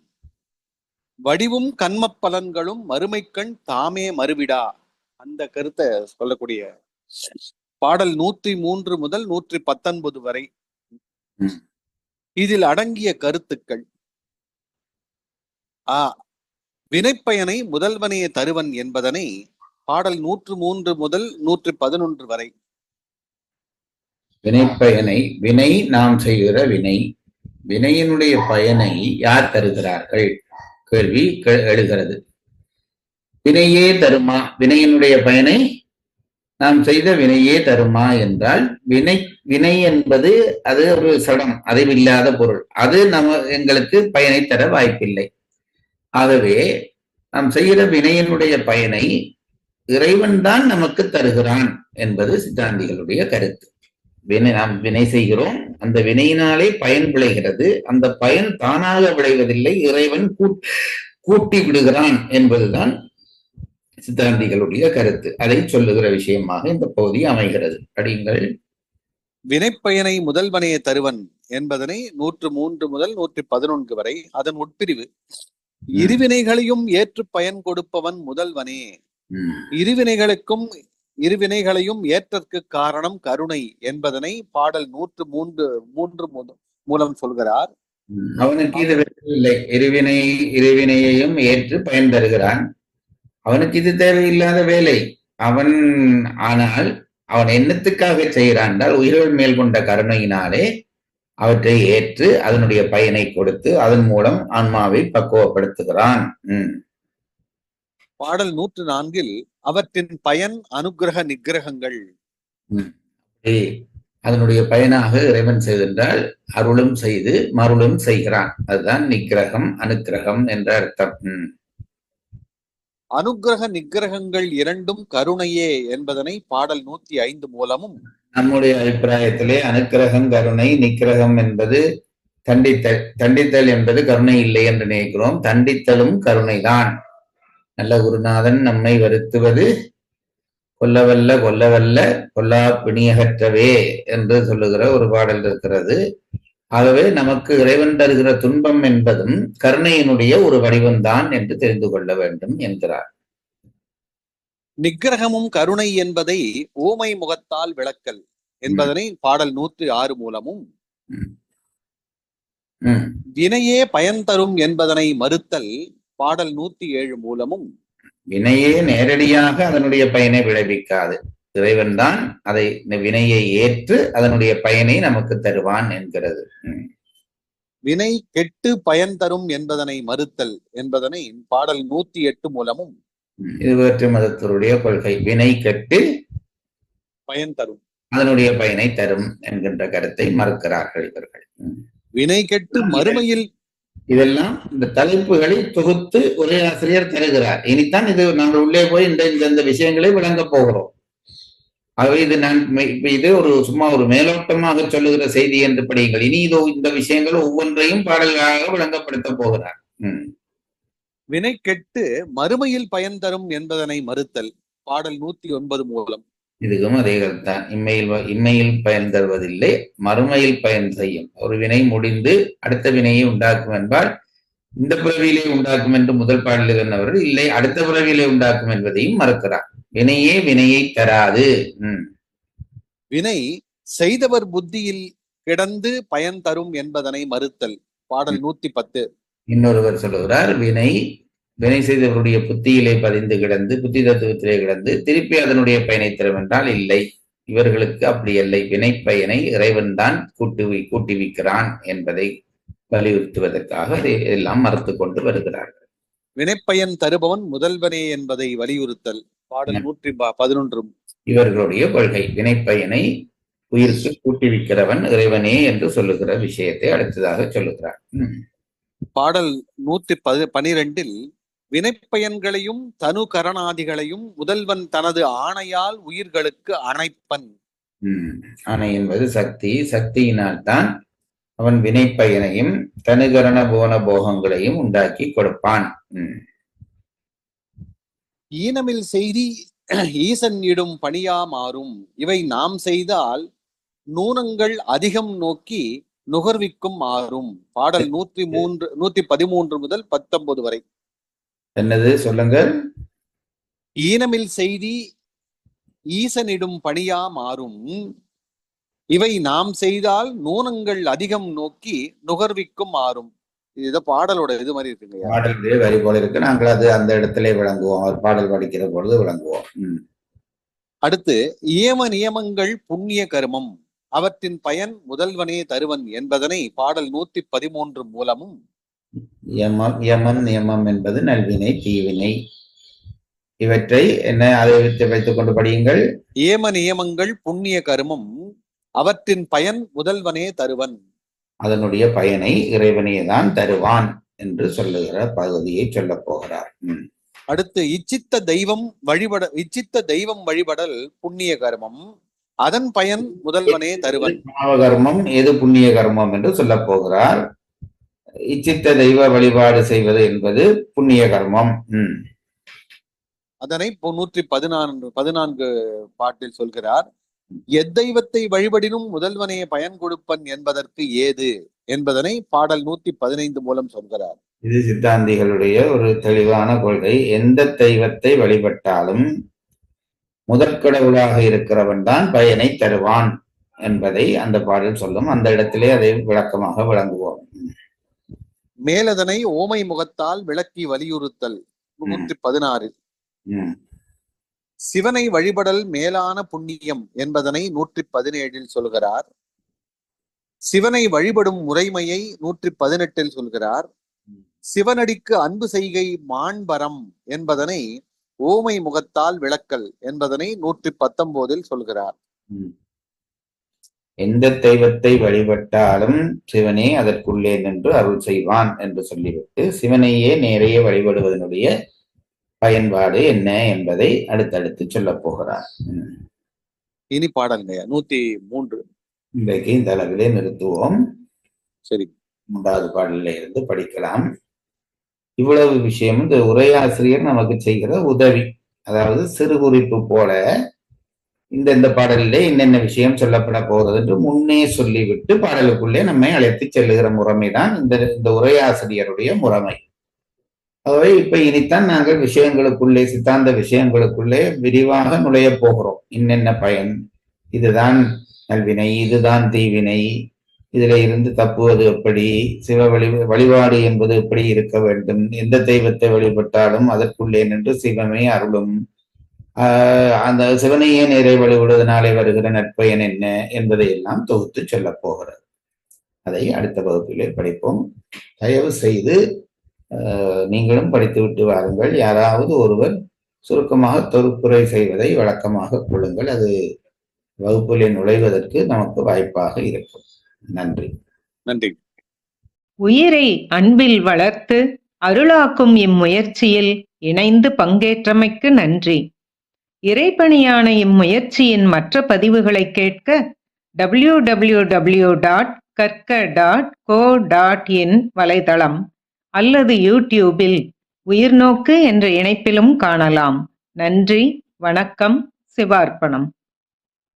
வடிவும் கண்ம பலன்களும் மறுமைக்கண் தாமே மறுவிடா. அந்த கருத்தை சொல்லக்கூடிய பாடல் 103 முதல் 119 வரை. இதில் அடங்கிய கருத்துக்கள் வினைப்பயனை முதல்வனே தருவன் என்பதனை பாடல் 103 முதல் 111 வரை. வினைப்பயனை வினை நாம் செய்கிற வினையினுடைய பயனை யார் தருகிறார்கள் கேள்வி எழுகிறது. வினையே தருமா? வினையினுடைய பயனை நாம் செய்த வினையே தருமா என்றால் வினை என்பது அது ஒரு சடம், அறிவில்லாத பொருள். அது எங்களுக்கு பயனை தர வாய்ப்பில்லை. ஆகவே நாம் செய்கிற வினையினுடைய பயனை இறைவன் தான் நமக்கு தருகிறான் என்பது சித்தாந்திகளுடைய கருத்து. நாம் வினை செய்கிறோம், அந்த வினையினாலே பயன் விளைகிறது. அந்த பயன் தானாக விளைவதில்லை, இறைவன் கூட்டி விடுகிறான் என்பதுதான் சித்தாந்திகளுடைய கருத்து. அதை சொல்லுகிற விஷயமாக இந்த பகுதி அமைகிறது. படியுங்கள். வினைப்பயனை முதல்வனே தருவன் என்பதனை 103 முதல் 111 வரை. அதன் உட்பிரிவு இருவினைகளையும் ஏற்று பயன் கொடுப்பவன் முதல்வனே. இருவினைகளையும் ஏற்றற்கு காரணம் கருணை என்பதனை பாடல் 103 மூலம் சொல்கிறார். அவனுக்கு இது இல்லை. இருவினையையும் ஏற்று பயன் தருகிறான். அவனுக்கு இது தேவையில்லாத வேலை. ஆனால் அவன் என்னத்துக்காக செய்கிறான் என்றால் உயிர்கள் மேல் கொண்ட கருணையினாலே அவற்றை ஏற்று அதனுடைய பயனை கொடுத்து அதன் மூலம் ஆன்மாவை பக்குவப்படுத்துகிறான். பாடல் 104 அவற்றின் பயன் அனுக்கிரக நிக்கிரகங்கள். அதனுடைய பயனாக இறைவன் செய்தென்றால் அருளும் செய்து மருளும் செய்கிறான். அதுதான் நிக்கிரகம் அனுக்கிரகம் என்ற அர்த்தம். அனுக்கிரக நிக்கிரகங்கள் இரண்டும் கருணையே என்பதனை பாடல் 105 மூலமும். நம்முடைய அபிப்பிராயத்திலே அனுக்கிரகம் கருணை, நிக்கிரகம் என்பது தண்டித்தல் என்பது கருணை இல்லை என்று நினைக்கிறோம். தண்டித்தலும் கருணைதான். நல்ல குருநாதன் நம்மை வருத்துவது கொல்லவல்ல கொல்லா பிணியகற்றவே என்று சொல்லுகிற ஒரு பாடல் இருக்கிறது. ஆகவே நமக்கு இறைவன் தருகிற துன்பம் என்பதும் கருணையினுடைய ஒரு வடிவம்தான் என்று தெரிந்து கொள்ள வேண்டும் என்கிறார். நிக்கிரகமும் கருணை என்பதை ஊமை முகத்தால் விளக்கல் என்பதனை பாடல் 106 மூலமும். வினையே பயன் தரும் என்பதனை மறுத்தல் பாடல் 107 மூலமும். வினையே நேரடியாக அதனுடைய பயனை விளைவிக்காது. இறைவன் தான் அதை இந்த வினையை ஏற்று அதனுடைய பயனை நமக்கு தருவான் என்கிறது. வினை கெட்டு பயன் தரும் என்பதனை மறுத்தல் என்பதனை பாடல் 108 மூலமும். இது வேற்று மதத்தினுடைய கொள்கை. வினை கெட்டு பயன் தரும், அதனுடைய பயனை தரும் என்கின்ற கருத்தை மறுக்கிறார்கள் இவர்கள். வினை கெட்டு மறுமையில். இதெல்லாம் இந்த தலைப்புகளை தொகுத்து ஒரே ஆசிரியர் தருகிறார். இனித்தான் இது நாங்கள் உள்ளே போய் இந்த விஷயங்களை விளங்க போகிறோம். ஆகவே இது இது ஒரு சும்மா ஒரு மேலோட்டமாக சொல்லுகிற செய்தி என்று படியுங்கள். இனி இதோ இந்த விஷயங்கள் ஒவ்வொன்றையும் பாடல்களாக விளங்கப்படுத்த போகிறார். வினை கெட்டு மறுமையில் பயன் தரும் என்பதனை மறுத்தல் பாடல் 109 மூலம். இதுக்கும் அதே தான். இம்மையில் பயன் தருவதில்லை, மறுமையில் பயன் செய்யும். ஒரு வினை முடிந்து அடுத்த வினையை உண்டாக்கும் என்பால் இந்த பிறவியிலே உண்டாக்கும் என்று முதல் பாடலில் சொன்னவர்கள் இல்லை, அடுத்த பிறவியிலே உண்டாக்கும் என்பதையும் மறுக்கிறார். வினையே வினையை தராது. வினை செய்தவர் புத்தியில் கிடந்து பயன் தரும் என்பதனை மறுத்தல் பாடல் 110. இன்னொருவர் சொல்லுகிறார், வினை செய்தவருடைய புத்தியிலே பதிந்து கிடந்து, புத்தி தத்துவத்திலே கிடந்து திருப்பி அதனுடைய பயனை தரும் என்றால் இல்லை, இவர்களுக்கு அப்படி இல்லை. வினை பயனை இறைவன் தான் கூட்டுவிக்கிறான் என்பதை வலியுறுத்துவதற்காக அதை எல்லாம் மறுத்து கொண்டு வருகிறார்கள். வினைப்பயன் தருபவன் முதல்வனே என்பதை வலியுறுத்தல் பாடல் 111. இவர்களுடைய கொள்கை வினைப்பயனை உயிருக்கு கூட்டுவிக்கிறவன் இறைவனே என்று சொல்லுகிற விஷயத்தை அடுத்ததாக சொல்லுகிறார். பாடல் 112 வினைப்பயன்களையும் தனு கரணாதிகளையும் முதல்வன் தனது ஆணையால் உயிர்களுக்கு அணைப்பன். ஆணை என்பது சக்தி. சக்தியினால் தான் அவன் வினைப்பயனையும் தனுகரண போன போகங்களையும் உண்டாக்கி கொடுப்பான். ஈனமில் செய்தி ஈசன் இடும் பணியா மாறும். இவை நாம் செய்தால் நூனங்கள் அதிகம் நோக்கி நுகர்விக்கும் மாறும். பாடல் 113 முதல் 19 வரை. என்னது சொல்லுங்கள். ஈனமில் செய்தி ஈசனிடும் பணியா மாறும். இவை நாம் செய்தால் நூனங்கள் அதிகம் நோக்கி நுகர்விக்கும் மாறும். இது பாடலோட இது மாதிரி இருக்குங்க. பாடலுடைய வரி போல இருக்கு. நாங்கள் அது அந்த இடத்திலே விளங்குவோம். அவர் பாடல் படிக்கிற பொழுது விளங்குவோம். அடுத்து ஏம நியமங்கள் புண்ணிய கர்மம், அவற்றின் பயன் முதல்வனே தருவன் என்பதனை பாடல் 113 மூலமும். யமம் நியமம் என்பது நல்வினை தீவினை. இவற்றை என்ன அதை வைத்துக் கொண்டு படியுங்கள். ஏம நியமங்கள் புண்ணிய கர்மம், அவற்றின் பயன் முதல்வனே தருவன். அதனுடைய பயனை இறைவனே தான் தருவான் என்று சொல்லுகிற பகுதியை சொல்ல போகிறார். அடுத்து இச்சித்த தெய்வம் வழிபடல் புண்ணிய கர்மம், அதன் பயன் முதல்வனே தருவன். பாவகர்மம் எது புண்ணிய கர்மம் என்று சொல்ல போகிறார். இச்சித்த தெய்வ வழிபாடு செய்வது என்பது புண்ணிய கர்மம். அதனை 114 பாட்டில் சொல்கிறார். எத்தெய்வத்தை வழிபடினும் முதல்வனே பயன் கொடுப்பன் என்பதற்கு ஏது என்பதனை பாடல் 115 மூலம் சொல்கிறார். இது சித்தாந்திகளுடைய ஒரு தெளிவான கொள்கை. எந்த தெய்வத்தை வழிபட்டாலும் முதற்கடவுளாக இருக்கிறவன் தான் பயனை தருவான் என்பதை அந்த பாடல் சொல்லும். அந்த இடத்திலே அதை விளக்கமாக விளங்குவோம். மேலதனை ஓமை முகத்தால் விளக்கி வலியுறுத்தல் 116. சிவனை வழிபடல் மேலான புண்ணியம் என்பதனை 117 சொல்கிறார். சிவனை வழிபடும் முறைமையை 118 சொல்கிறார். சிவனடிக்கு அன்பு செய்கை மாண்பரம் என்பதனை ஓமை முகத்தால் விளக்கல் என்பதனை 119 சொல்கிறார். எந்த தெய்வத்தை வழிபட்டாலும் சிவனே அதற்குள்ளே நின்று அருள் செய்வான் என்று சொல்லிவிட்டு சிவனையே நேரைய வழிபடுவதனுடைய பயன்பாடு என்ன என்பதை அடுத்தடுத்து சொல்ல போகிறார். இனி பாடல்ங்க 103. இன்றைக்கு இந்த அளவிலே நிறுத்துவோம். சரி, 3வது பாடலில் இருந்து படிக்கலாம். இவ்வளவு விஷயம் இந்த உரையாசிரியர் நமக்கு செய்கிற உதவி, அதாவது சிறு குறிப்பு போல இந்த பாடலிலே என்னென்ன விஷயம் சொல்லப்பட போகிறது என்று முன்னே சொல்லிவிட்டு பாடலுக்குள்ளே நம்மை அழைத்து செல்லுகிற முறைமைதான் இந்த உரையாசிரியருடைய முறைமை. ஆகவே இப்ப இனித்தான் நாங்கள் விஷயங்களுக்குள்ளே, சித்தாந்த விஷயங்களுக்குள்ளே விரிவாக நுழைய போகிறோம். என்னென்ன பயன், இதுதான் நல்வினை, இதுதான் தீவினை, இதில் இருந்து தப்புவது எப்படி, சிவ வழிபாடு என்பது எப்படி இருக்க வேண்டும், எந்த தெய்வத்தை வழிபட்டாலும் அதற்குள்ளே நின்று சிவமே அருளும், அந்த சிவனையே நேரை வழிபடுவதனாலே வருகிற நற்பயன் என்ன என்பதை எல்லாம் தொகுத்து சொல்ல போகிறது. அதை அடுத்த வகுப்பிலே படிப்போம். தயவு செய்து நீங்களும் படித்துவிட்டு வாருங்கள். யாராவது ஒருவர் சுருக்கமாக தொகுப்புரை செய்வதை வழக்கமாக கொள்ளுங்கள். அது வகுப்பிலே நுழைவதற்கு நமக்கு வாய்ப்பாக இருக்கும். நன்றி. நன்றி. உயிரை அன்பில் வளர்த்து அருளாக்கும் இம்முயற்சியில் இணைந்து பங்கேற்றமைக்கு நன்றி. இறைப்பணியான இம்முயற்சியின் மற்ற பதிவுகளை கேட்க www.karka.co.in வலைதளம் அல்லது யூடியூபில் உயிர்நோக்கு என்ற இணைப்பிலும் காணலாம். நன்றி, வணக்கம், சிவார்ப்பணம்.